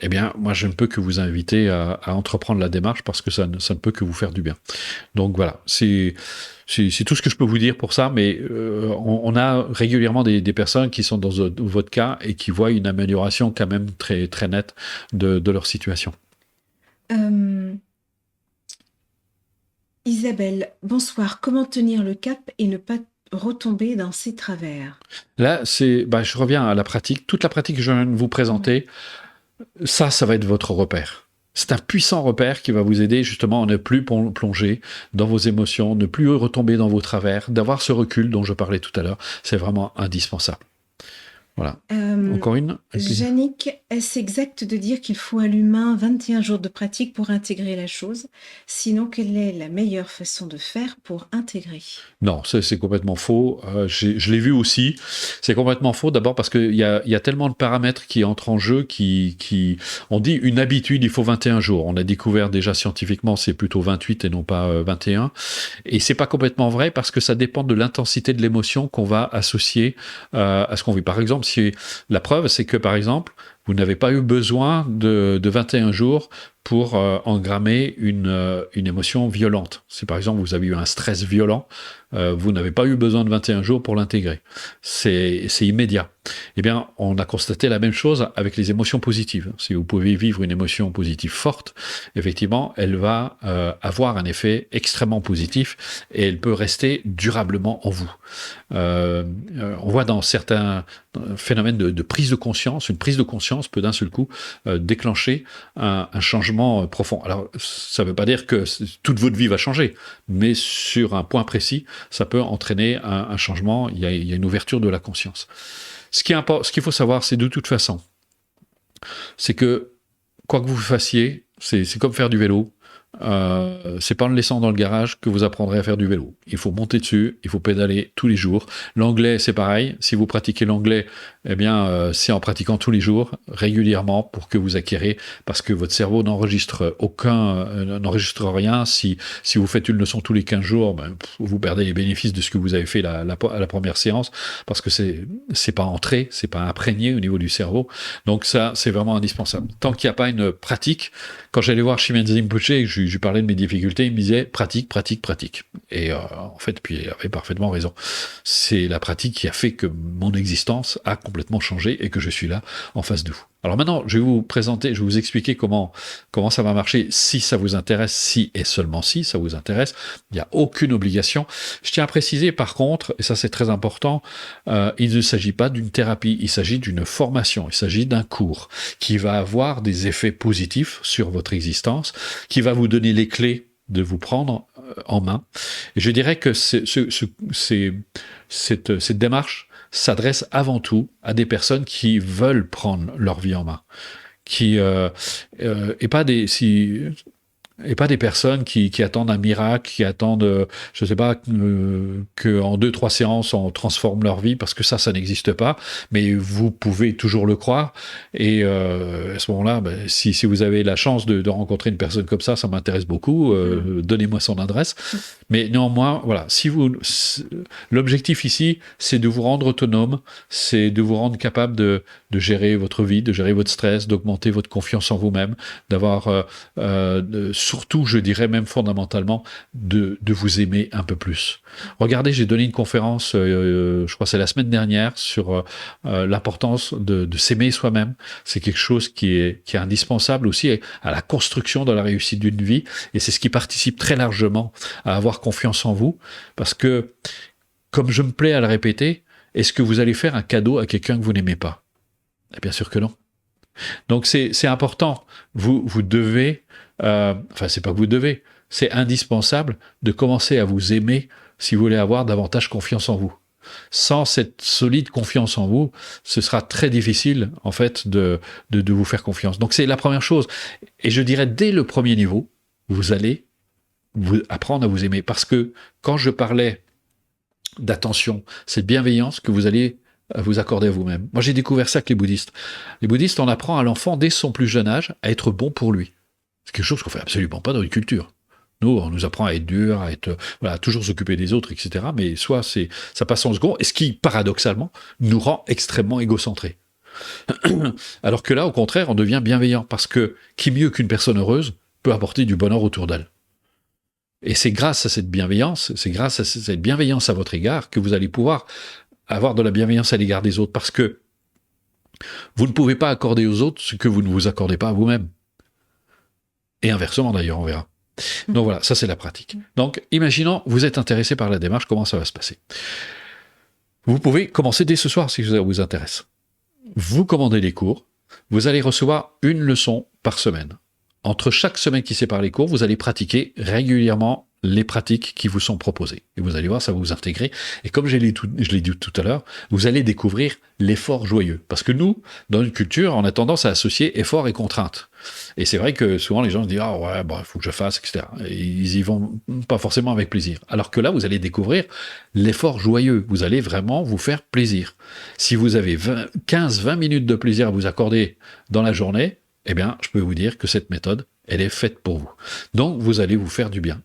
Eh bien, moi, je ne peux que vous inviter à entreprendre la démarche parce que ça ne peut que vous faire du bien. Donc voilà, c'est tout ce que je peux vous dire pour ça, mais on a régulièrement des personnes qui sont dans votre cas et qui voient une amélioration quand même très, très nette de leur situation. Isabelle, bonsoir. Comment tenir le cap et ne pas retomber dans ses travers? Là, je reviens à la pratique. Toute la pratique que je viens de vous présenter, ça va être votre repère. C'est un puissant repère qui va vous aider justement à ne plus plonger dans vos émotions, ne plus retomber dans vos travers, d'avoir ce recul dont je parlais tout à l'heure. C'est vraiment indispensable. Voilà. Encore une? Yannick, est-ce exact de dire qu'il faut à l'humain 21 jours de pratique pour intégrer la chose? Sinon, quelle est la meilleure façon de faire pour intégrer? Non, c'est complètement faux. Je l'ai vu aussi. C'est complètement faux. D'abord parce qu'il y a tellement de paramètres qui entrent en jeu on dit une habitude, il faut 21 jours. On a découvert déjà scientifiquement, c'est plutôt 28 et non pas 21. Et c'est pas complètement vrai parce que ça dépend de l'intensité de l'émotion qu'on va associer à ce qu'on vit. Par exemple, si la preuve, c'est que par exemple, vous n'avez pas eu besoin de 21 jours pour engrammer une émotion violente. Si par exemple vous avez eu un stress violent, vous n'avez pas eu besoin de 21 jours pour l'intégrer. C'est immédiat. Eh bien, on a constaté la même chose avec les émotions positives. Si vous pouvez vivre une émotion positive forte, effectivement, elle va avoir un effet extrêmement positif et elle peut rester durablement en vous. On voit dans certains phénomènes de prise de conscience, une prise de conscience peut d'un seul coup déclencher un changement profond. Alors, ça ne veut pas dire que toute votre vie va changer, mais sur un point précis, ça peut entraîner un changement. Il y a une ouverture de la conscience. Ce qu'il faut savoir, c'est de toute façon, c'est que quoi que vous fassiez, c'est comme faire du vélo. C'est pas en le laissant dans le garage que vous apprendrez à faire du vélo. Il faut monter dessus, il faut pédaler tous les jours. L'anglais, c'est pareil. Si vous pratiquez l'anglais, eh bien, c'est en pratiquant tous les jours, régulièrement, pour que vous acquérez, parce que votre cerveau n'enregistre rien. Si vous faites une leçon tous les 15 jours, vous perdez les bénéfices de ce que vous avez fait à la première séance, parce que c'est pas entré, c'est pas imprégné au niveau du cerveau. Donc ça, c'est vraiment indispensable. Tant qu'il n'y a pas une pratique, quand j'allais voir Chimène Rinpoche, je lui parlais de mes difficultés, il me disait pratique, pratique, pratique. Et en fait, puis il avait parfaitement raison. C'est la pratique qui a fait que mon existence a complètement changé et que je suis là en face de vous. Alors maintenant, je vais vous présenter, je vais vous expliquer comment ça va marcher si ça vous intéresse, si et seulement si ça vous intéresse. Il n'y a aucune obligation. Je tiens à préciser par contre, et ça c'est très important, il ne s'agit pas d'une thérapie, il s'agit d'une formation, il s'agit d'un cours qui va avoir des effets positifs sur votre existence, qui va vous donner les clés de vous prendre en main. Et je dirais que cette démarche s'adresse avant tout à des personnes qui veulent prendre leur vie en main, et pas Et pas des personnes qui attendent un miracle, qui attendent, je sais pas, qu'en 2-3 séances, on transforme leur vie, parce que ça n'existe pas. Mais vous pouvez toujours le croire. Et à ce moment-là, si vous avez la chance de rencontrer une personne comme ça m'intéresse beaucoup. Donnez-moi son adresse. Mais néanmoins, voilà, l'objectif ici, c'est de vous rendre autonome, c'est de vous rendre capable de gérer votre vie, de gérer votre stress, d'augmenter votre confiance en vous-même, d'avoir... surtout, je dirais même fondamentalement, de vous aimer un peu plus. Regardez, j'ai donné une conférence, je crois que c'est la semaine dernière, sur l'importance de s'aimer soi-même. C'est quelque chose qui est indispensable aussi à la construction de la réussite d'une vie, et c'est ce qui participe très largement à avoir confiance en vous, parce que, comme je me plais à le répéter, est-ce que vous allez faire un cadeau à quelqu'un que vous n'aimez pas? Bien sûr que non. Donc c'est important. Vous devez... enfin, c'est pas que vous devez, c'est indispensable de commencer à vous aimer si vous voulez avoir davantage confiance en vous. Sans cette solide confiance en vous, ce sera très difficile, en fait, de vous faire confiance. Donc, c'est la première chose. Et je dirais, dès le premier niveau, vous allez apprendre à vous aimer. Parce que quand je parlais d'attention, cette bienveillance que vous allez vous accorder à vous-même. Moi, j'ai découvert ça avec les bouddhistes. Les bouddhistes, on apprend à l'enfant, dès son plus jeune âge, à être bon pour lui. C'est quelque chose qu'on fait absolument pas dans une culture. Nous, on nous apprend à être dur, à être, voilà, toujours s'occuper des autres, etc. Mais soit ça passe en second, et ce qui, paradoxalement, nous rend extrêmement égocentrés. Alors que là, au contraire, on devient bienveillant, parce que qui mieux qu'une personne heureuse peut apporter du bonheur autour d'elle. Et c'est grâce à cette bienveillance, à votre égard, que vous allez pouvoir avoir de la bienveillance à l'égard des autres, parce que vous ne pouvez pas accorder aux autres ce que vous ne vous accordez pas à vous-même. Et inversement d'ailleurs, on verra. Donc voilà, ça c'est la pratique. Donc imaginons, vous êtes intéressé par la démarche, comment ça va se passer? Vous pouvez commencer dès ce soir si ça vous intéresse. Vous commandez les cours, vous allez recevoir une leçon par semaine. Entre chaque semaine qui sépare les cours, vous allez pratiquer régulièrement les pratiques qui vous sont proposées. Et vous allez voir, ça va vous intégrer. Et comme je l'ai dit tout à l'heure, vous allez découvrir l'effort joyeux. Parce que nous, dans une culture, on a tendance à associer effort et contrainte. Et c'est vrai que souvent les gens se disent « Ah ouais, il faut que je fasse, etc. » Et ils y vont pas forcément avec plaisir. Alors que là, vous allez découvrir l'effort joyeux. Vous allez vraiment vous faire plaisir. Si vous avez 15-20 minutes de plaisir à vous accorder dans la journée, eh bien, je peux vous dire que cette méthode, elle est faite pour vous. Donc, vous allez vous faire du bien.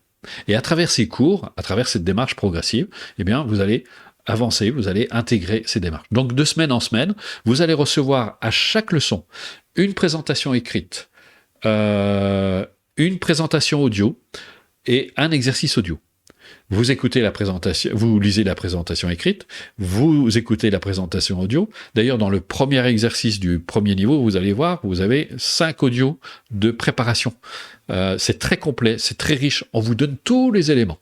Et à travers ces cours, à travers cette démarche progressive, eh bien, vous allez avancer, vous allez intégrer ces démarches. Donc, de semaine en semaine, vous allez recevoir à chaque leçon une présentation écrite, une présentation audio et un exercice audio. Vous écoutez la présentation, vous lisez la présentation écrite, vous écoutez la présentation audio. D'ailleurs, dans le premier exercice du premier niveau, vous allez voir, vous avez 5 audios de préparation. C'est très complet, c'est très riche. On vous donne tous les éléments.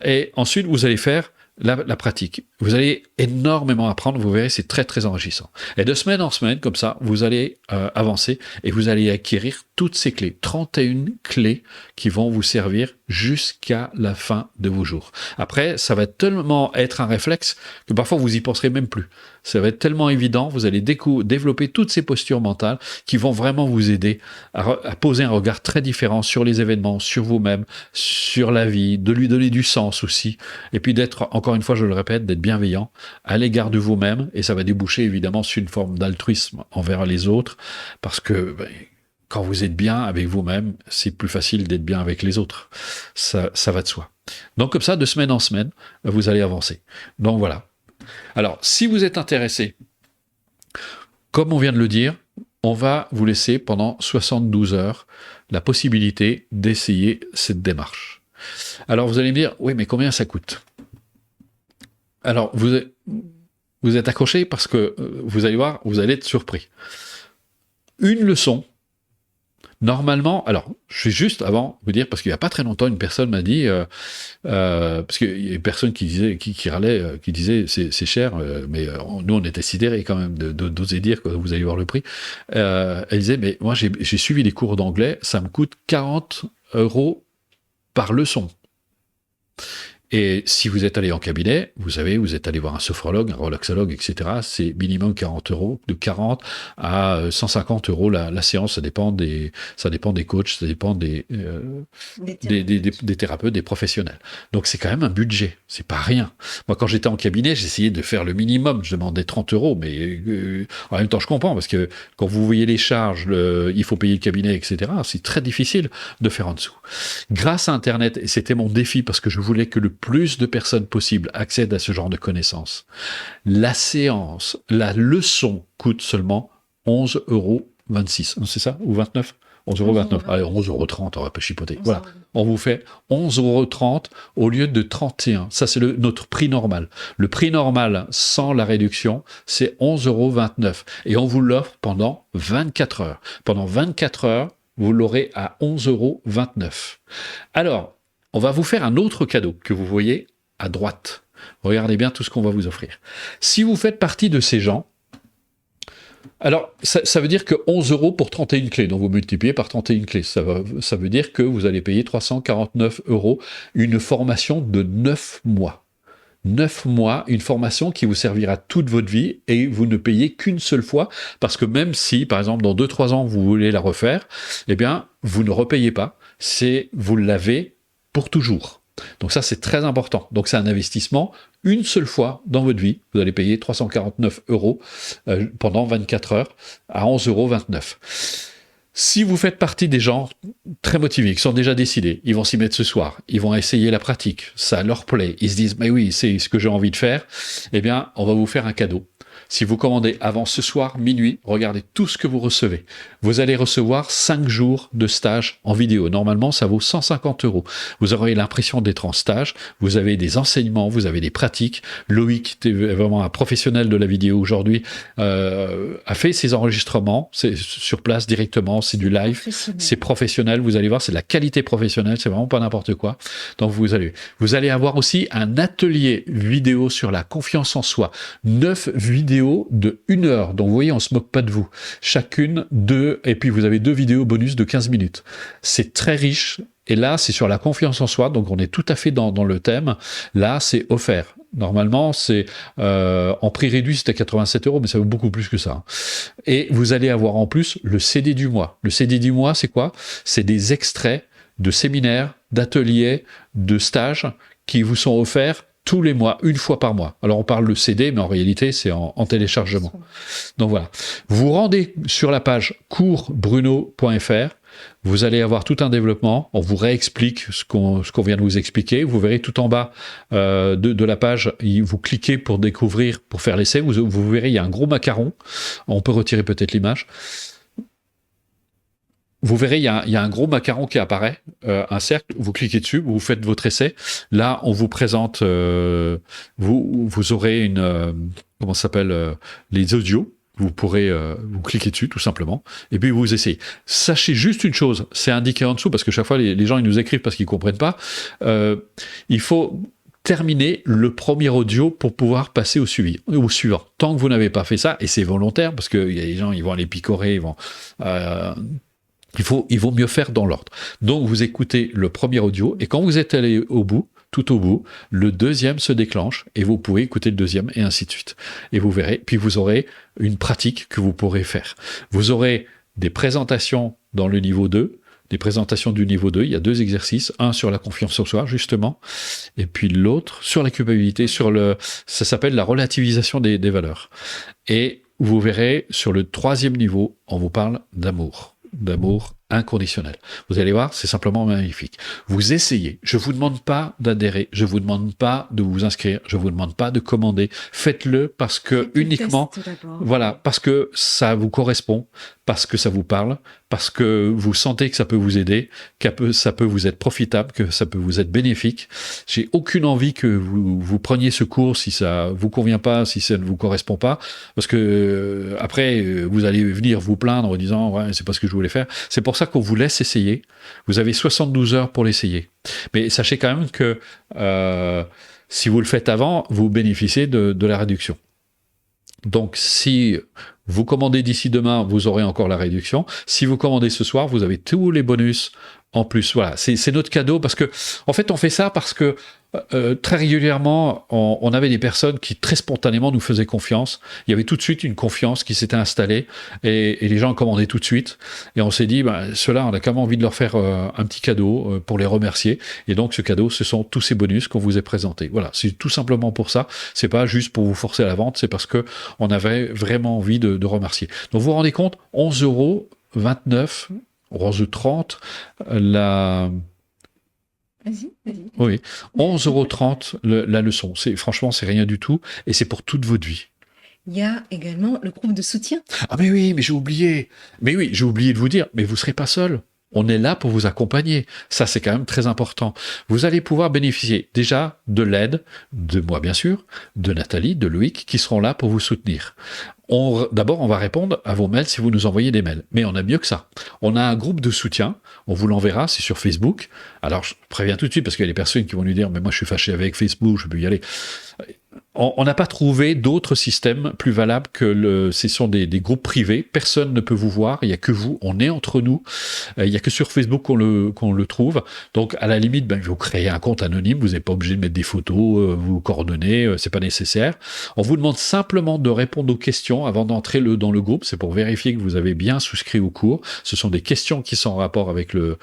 Et ensuite, vous allez faire la pratique. Vous allez énormément apprendre, vous verrez, c'est très très enrichissant. Et de semaine en semaine, comme ça, vous allez avancer et vous allez acquérir toutes ces clés, 31 clés qui vont vous servir jusqu'à la fin de vos jours. Après, ça va tellement être un réflexe que parfois vous y penserez même plus. Ça va être tellement évident, vous allez développer toutes ces postures mentales qui vont vraiment vous aider à poser un regard très différent sur les événements, sur vous-même, sur la vie, de lui donner du sens aussi, et puis d'être, encore une fois, je le répète, d'être bienveillant à l'égard de vous-même, et ça va déboucher évidemment sur une forme d'altruisme envers les autres, parce que quand vous êtes bien avec vous-même, c'est plus facile d'être bien avec les autres. Ça va de soi. Donc comme ça, de semaine en semaine, vous allez avancer. Donc voilà. Alors, si vous êtes intéressé, comme on vient de le dire, on va vous laisser pendant 72 heures la possibilité d'essayer cette démarche. Alors vous allez me dire, oui, mais combien ça coûte? Alors, vous êtes accroché parce que vous allez voir, vous allez être surpris. Une leçon, normalement, alors, je vais juste avant vous dire, parce qu'il n'y a pas très longtemps, une personne m'a dit, parce qu'il y a une personne qui disait, qui râlait, qui disait, c'est cher, mais nous, on était sidérés quand même d'oser dire que vous allez voir le prix. Elle disait, mais moi, j'ai suivi les cours d'anglais, ça me coûte 40 € par leçon. Et si vous êtes allé en cabinet, vous savez, vous êtes allé voir un sophrologue, un relaxologue, etc. C'est minimum 40 euros, de 40 à 150 euros la séance. Ça dépend des coachs, ça dépend des thérapeutes, des professionnels. Donc c'est quand même un budget, c'est pas rien. Moi, quand j'étais en cabinet, j'essayais de faire le minimum. Je demandais 30 euros, mais en même temps, je comprends parce que quand vous voyez les charges, il faut payer le cabinet, etc. C'est très difficile de faire en dessous. Grâce à Internet, et c'était mon défi parce que je voulais que le plus de personnes possible accèdent à ce genre de connaissances. La séance, la leçon coûte seulement 11,26 euros. C'est ça? Ou 29? 11,29 euros. Allez, 11,30 euros, on va pas chipoter. Voilà. On vous fait 11,30 euros au lieu de 31. Ça, c'est notre prix normal. Le prix normal sans la réduction, c'est 11,29 euros. Et on vous l'offre pendant 24 heures. Pendant 24 heures, vous l'aurez à 11,29 euros. Alors, on va vous faire un autre cadeau que vous voyez à droite. Regardez bien tout ce qu'on va vous offrir. Si vous faites partie de ces gens, alors ça veut dire que 11 euros pour 31 clés, donc vous multipliez par 31 clés. Ça veut dire que vous allez payer 349 euros une formation de 9 mois. 9 mois, une formation qui vous servira toute votre vie et vous ne payez qu'une seule fois parce que même si, par exemple, dans 2-3 ans, vous voulez la refaire, eh bien, vous ne repayez pas. Vous l'avez pour toujours. Donc ça, c'est très important. Donc c'est un investissement une seule fois dans votre vie. Vous allez payer 349 euros pendant 24 heures à 11,29 euros. Si vous faites partie des gens très motivés, qui sont déjà décidés, ils vont s'y mettre ce soir, ils vont essayer la pratique, ça leur plaît, ils se disent « mais oui, c'est ce que j'ai envie de faire », eh bien, on va vous faire un cadeau. Si vous commandez avant ce soir, minuit, regardez tout ce que vous recevez. Vous allez recevoir 5 jours de stage en vidéo. Normalement, ça vaut 150 euros. Vous aurez l'impression d'être en stage. Vous avez des enseignements, vous avez des pratiques. Loïc, qui est vraiment un professionnel de la vidéo aujourd'hui, a fait ses enregistrements. C'est sur place directement, c'est du live. C'est professionnel. Vous allez voir, c'est de la qualité professionnelle. C'est vraiment pas n'importe quoi. Donc, vous allez avoir aussi un atelier vidéo sur la confiance en soi. 9 vidéos de 1 heure. Donc, vous voyez, on se moque pas de vous. Chacune 2, et puis vous avez 2 vidéos bonus de 15 minutes. C'est très riche. Et là, c'est sur la confiance en soi. Donc, on est tout à fait dans le thème. Là, c'est offert. Normalement, c'est en prix réduit, c'était 87 euros, mais ça vaut beaucoup plus que ça. Et vous allez avoir en plus le CD du mois. Le CD du mois, c'est quoi? C'est des extraits de séminaires, d'ateliers, de stages qui vous sont offerts tous les mois, une fois par mois. Alors on parle de CD, mais en réalité c'est en téléchargement. Donc voilà. Vous rendez sur la page coursbruno.fr, vous allez avoir tout un développement, on vous réexplique ce qu'on vient de vous expliquer, vous verrez tout en bas de la page, vous cliquez pour découvrir, pour faire l'essai, vous verrez il y a un gros macaron, on peut retirer peut-être l'image. Vous verrez, il y a un gros macaron qui apparaît, un cercle, vous cliquez dessus, vous faites votre essai. Là, on vous présente, vous aurez comment ça s'appelle, les audios. Vous pourrez vous cliquer dessus, tout simplement, et puis vous essayez. Sachez juste une chose, c'est indiqué en dessous, parce que chaque fois, les gens ils nous écrivent parce qu'ils ne comprennent pas. Il faut terminer le premier audio pour pouvoir passer au suivant. Tant que vous n'avez pas fait ça, et c'est volontaire, parce qu'il y a des gens, ils vont aller picorer, il vaut mieux faire dans l'ordre. Donc, vous écoutez le premier audio, et quand vous êtes allé tout au bout, le deuxième se déclenche, et vous pouvez écouter le deuxième, et ainsi de suite. Et vous verrez, puis vous aurez une pratique que vous pourrez faire. Vous aurez des présentations dans le niveau 2, des présentations du niveau 2, il y a 2 exercices, un sur la confiance en soi, justement, et puis l'autre sur la culpabilité, ça s'appelle la relativisation des valeurs. Et vous verrez, sur le 3e niveau, on vous parle d'amour inconditionnel. Vous allez voir, c'est simplement magnifique. Vous essayez. Je vous demande pas d'adhérer. Je vous demande pas de vous inscrire. Je vous demande pas de commander. Faites-le parce que uniquement, voilà, parce que ça vous correspond, parce que ça vous parle, parce que vous sentez que ça peut vous aider, que ça peut vous être profitable, que ça peut vous être bénéfique. J'ai aucune envie que vous preniez ce cours si ça vous convient pas, si ça ne vous correspond pas, parce que après vous allez venir vous plaindre en disant ouais, c'est pas ce que je voulais faire. C'est pour ça qu'on vous laisse essayer. Vous avez 72 heures pour l'essayer. Mais sachez quand même que si vous le faites avant, vous bénéficiez de la réduction. Donc, si vous commandez d'ici demain, vous aurez encore la réduction. Si vous commandez ce soir, vous avez tous les bonus En plus, voilà, c'est notre cadeau parce que, en fait, on fait ça parce que très régulièrement, on avait des personnes qui très spontanément nous faisaient confiance. Il y avait tout de suite une confiance qui s'était installée et les gens commandaient tout de suite. Et on s'est dit, ceux-là, on a quand même envie de leur faire un petit cadeau pour les remercier. Et donc, ce cadeau, ce sont tous ces bonus qu'on vous a présentés. Voilà, c'est tout simplement pour ça. C'est pas juste pour vous forcer à la vente, c'est parce que on avait vraiment envie de remercier. Donc, vous vous rendez compte, 11,29 €, 11,30 €, Vas-y. oui, 11,30 € la leçon. Franchement, c'est rien du tout. Et c'est pour toute votre vie. Il y a également le groupe de soutien. Ah mais oui, mais j'ai oublié. Mais oui, j'ai oublié de vous dire, mais vous ne serez pas seul. On est là pour vous accompagner. Ça, c'est quand même très important. Vous allez pouvoir bénéficier déjà de l'aide, de moi bien sûr, de Nathalie, de Loïc, qui seront là pour vous soutenir. D'abord, on va répondre à vos mails si vous nous envoyez des mails. Mais on a mieux que ça. On a un groupe de soutien. On vous l'enverra, c'est sur Facebook. Alors, je préviens tout de suite parce qu'il y a des personnes qui vont nous dire « Mais moi, je suis fâché avec Facebook, je peux y aller. » On n'a pas trouvé d'autres systèmes plus valables que ce sont des groupes privés. Personne ne peut vous voir, il n'y a que vous, on est entre nous. Il n'y a que sur Facebook qu'on le trouve. Donc, à la limite, vous créez un compte anonyme, vous n'êtes pas obligé de mettre des photos, vous coordonner, c'est pas nécessaire. On vous demande simplement de répondre aux questions avant d'entrer dans le groupe. C'est pour vérifier que vous avez bien souscrit au cours. Ce sont des questions qui sont en rapport avec le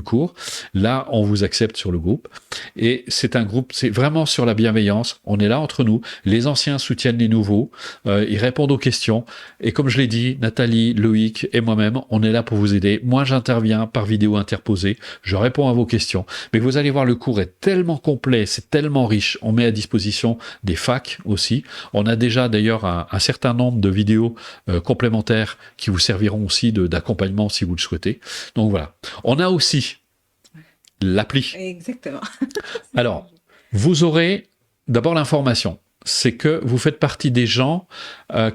cours. Là, on vous accepte sur le groupe. Et c'est un groupe, c'est vraiment sur la bienveillance. On est là entre nous. Les anciens soutiennent les nouveaux. Ils répondent aux questions. Et comme je l'ai dit, Nathalie, Loïc et moi-même, on est là pour vous aider. Moi, j'interviens par vidéo interposée. Je réponds à vos questions. Mais vous allez voir, le cours est tellement complet, c'est tellement riche. On met à disposition des facs aussi. On a déjà d'ailleurs un certain nombre de vidéos complémentaires qui vous serviront aussi d'accompagnement si vous le souhaitez. Donc voilà. On a aussi l'appli. Exactement. Alors, vous aurez d'abord l'information. C'est que vous faites partie des gens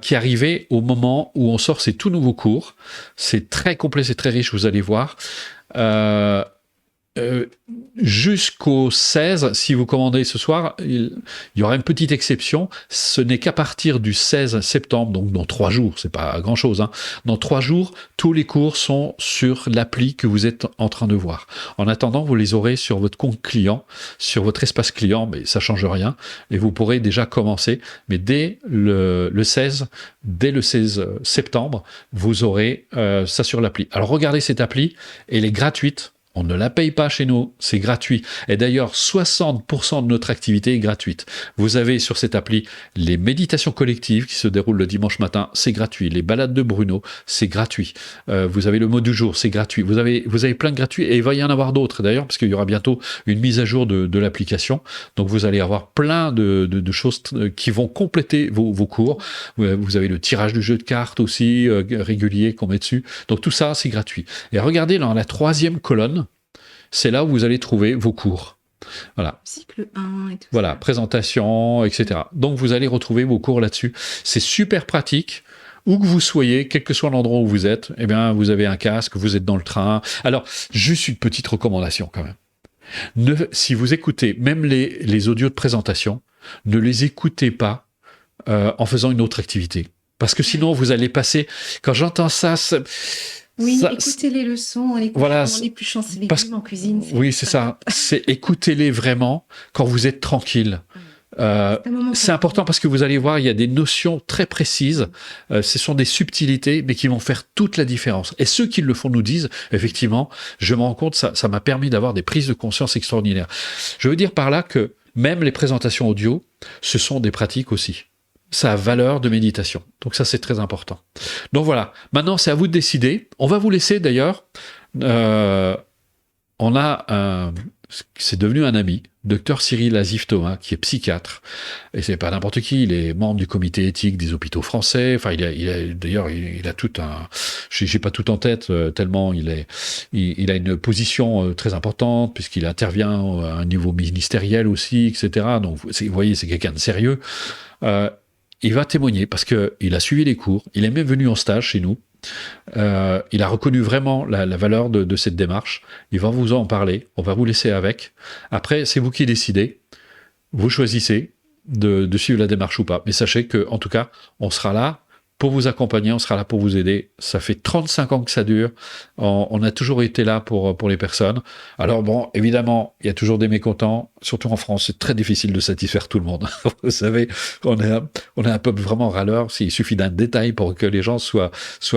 qui arrivaient au moment où on sort ces tout nouveaux cours. C'est très complet, c'est très riche, vous allez voir. Jusqu'au 16, si vous commandez ce soir, il y aura une petite exception. Ce n'est qu'à partir du 16 septembre, donc dans 3 jours, c'est pas grand-chose. Dans 3 jours, tous les cours sont sur l'appli que vous êtes en train de voir. En attendant, vous les aurez sur votre compte client, sur votre espace client, mais ça change rien. Et vous pourrez déjà commencer. Mais dès le 16 septembre, vous aurez ça sur l'appli. Alors regardez cette appli, elle est gratuite. On ne la paye pas chez nous, c'est gratuit. Et d'ailleurs, 60% de notre activité est gratuite. Vous avez sur cette appli les méditations collectives qui se déroulent le dimanche matin, c'est gratuit. Les balades de Bruno, c'est gratuit. Vous avez le mot du jour, c'est gratuit. Vous avez plein de gratuits et il va y en avoir d'autres d'ailleurs, parce qu'il y aura bientôt une mise à jour de l'application. Donc vous allez avoir plein de choses qui vont compléter vos cours. Vous avez le tirage du jeu de cartes aussi, régulier qu'on met dessus. Donc tout ça, c'est gratuit. Et regardez dans la 3e colonne, c'est là où vous allez trouver vos cours. Voilà. Cycle 1 et tout voilà, ça. présentation, etc. Donc vous allez retrouver vos cours là-dessus. C'est super pratique. Où que vous soyez, quel que soit l'endroit où vous êtes, eh bien, vous avez un casque, vous êtes dans le train. Alors, juste une petite recommandation quand même. Si vous écoutez même les audios de présentation, ne les écoutez pas en faisant une autre activité. Parce que sinon, vous allez passer... Quand j'entends ça... Oui, écoutez les leçons, voilà, en épluchant ses légumes en cuisine. Oui, c'est ça. C'est écoutez-les vraiment quand vous êtes tranquille. C'est important parce que vous allez voir, il y a des notions très précises. Ce sont des subtilités, mais qui vont faire toute la différence. Et ceux qui le font nous disent, effectivement, je me rends compte, ça m'a permis d'avoir des prises de conscience extraordinaires. Je veux dire par là que même les présentations audio, ce sont des pratiques aussi. Ça a valeur de méditation. Donc ça, c'est très important. Donc voilà. Maintenant, c'est à vous de décider. On va vous laisser d'ailleurs. C'est devenu un ami, Dr Cyril Azif-Thomas, qui est psychiatre. Et c'est pas n'importe qui. Il est membre du comité éthique des hôpitaux français. Enfin, il a tout un... J'ai pas tout en tête, tellement il a une position très importante, puisqu'il intervient à un niveau ministériel aussi, etc. Donc, vous voyez, c'est quelqu'un de sérieux. Il va témoigner parce qu'il a suivi les cours, il est même venu en stage chez nous, il a reconnu vraiment la valeur de cette démarche, il va vous en parler, on va vous laisser avec. Après, c'est vous qui décidez, vous choisissez de suivre la démarche ou pas. Mais sachez qu'en tout cas, on sera là pour vous accompagner, on sera là pour vous aider. Ça fait 35 ans que ça dure. On a toujours été là pour les personnes. Alors bon, évidemment, il y a toujours des mécontents. Surtout en France, c'est très difficile de satisfaire tout le monde. Vous savez, on est un peuple vraiment râleur. Il suffit d'un détail pour que les gens soient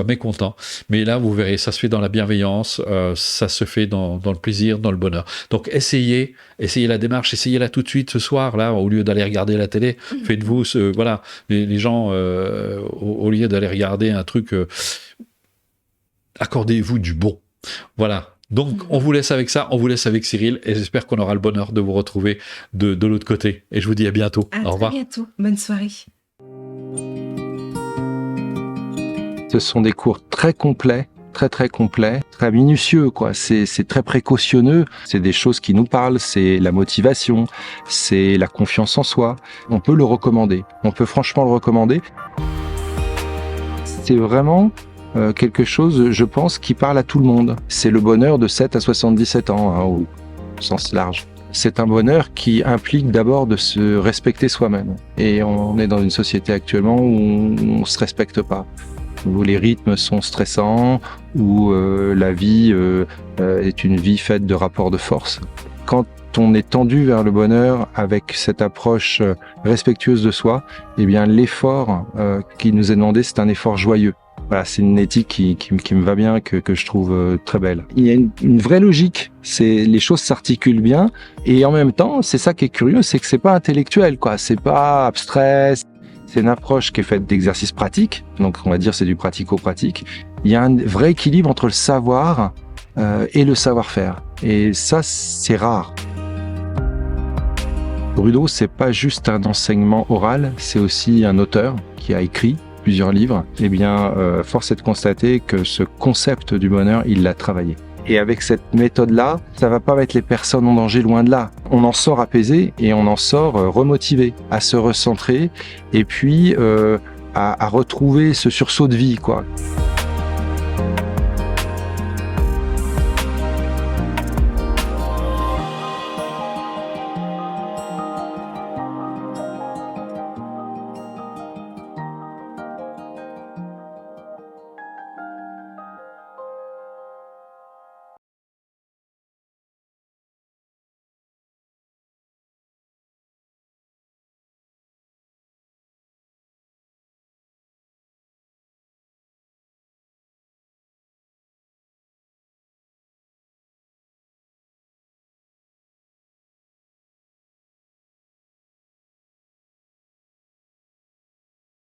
mécontents. Mais là, vous verrez, ça se fait dans la bienveillance, ça se fait dans le plaisir, dans le bonheur. Donc essayez la démarche, essayez-la tout de suite ce soir, là, au lieu d'aller regarder la télé. Faites-vous voilà, les gens, au lieu d'aller regarder un truc, accordez-vous du bon. Voilà. Donc, on vous laisse avec ça, on vous laisse avec Cyril, et j'espère qu'on aura le bonheur de vous retrouver de l'autre côté. Et je vous dis à bientôt. Au revoir. À bientôt. Bonne soirée. Ce sont des cours très complets, très complets, très minutieux, quoi. C'est très précautionneux. C'est des choses qui nous parlent. C'est la motivation, c'est la confiance en soi. On peut le recommander. On peut franchement le recommander. C'est vraiment quelque chose, je pense, qui parle à tout le monde. C'est le bonheur de 7 à 77 ans, hein, au sens large. C'est un bonheur qui implique d'abord de se respecter soi-même. Et on est dans une société actuellement où on se respecte pas, où les rythmes sont stressants, où la vie est une vie faite de rapports de force. Quand on est tendu vers le bonheur avec cette approche respectueuse de soi, eh bien l'effort qui nous est demandé, c'est un effort joyeux. Voilà, c'est une éthique qui me va bien, que je trouve très belle. Il y a une vraie logique, les choses s'articulent bien, et en même temps, c'est ça qui est curieux, c'est que c'est pas intellectuel, quoi. C'est pas abstrait. C'est une approche qui est faite d'exercices pratiques, donc on va dire c'est du pratico-pratique. Il y a un vrai équilibre entre le savoir et le savoir-faire, et ça c'est rare. Bruno, c'est pas juste un enseignement oral, c'est aussi un auteur qui a écrit plusieurs livres. Eh bien, force est de constater que ce concept du bonheur, il l'a travaillé. Et avec cette méthode-là, ça va pas mettre les personnes en danger, loin de là. On en sort apaisé et on en sort remotivé, à se recentrer et puis à retrouver ce sursaut de vie, quoi.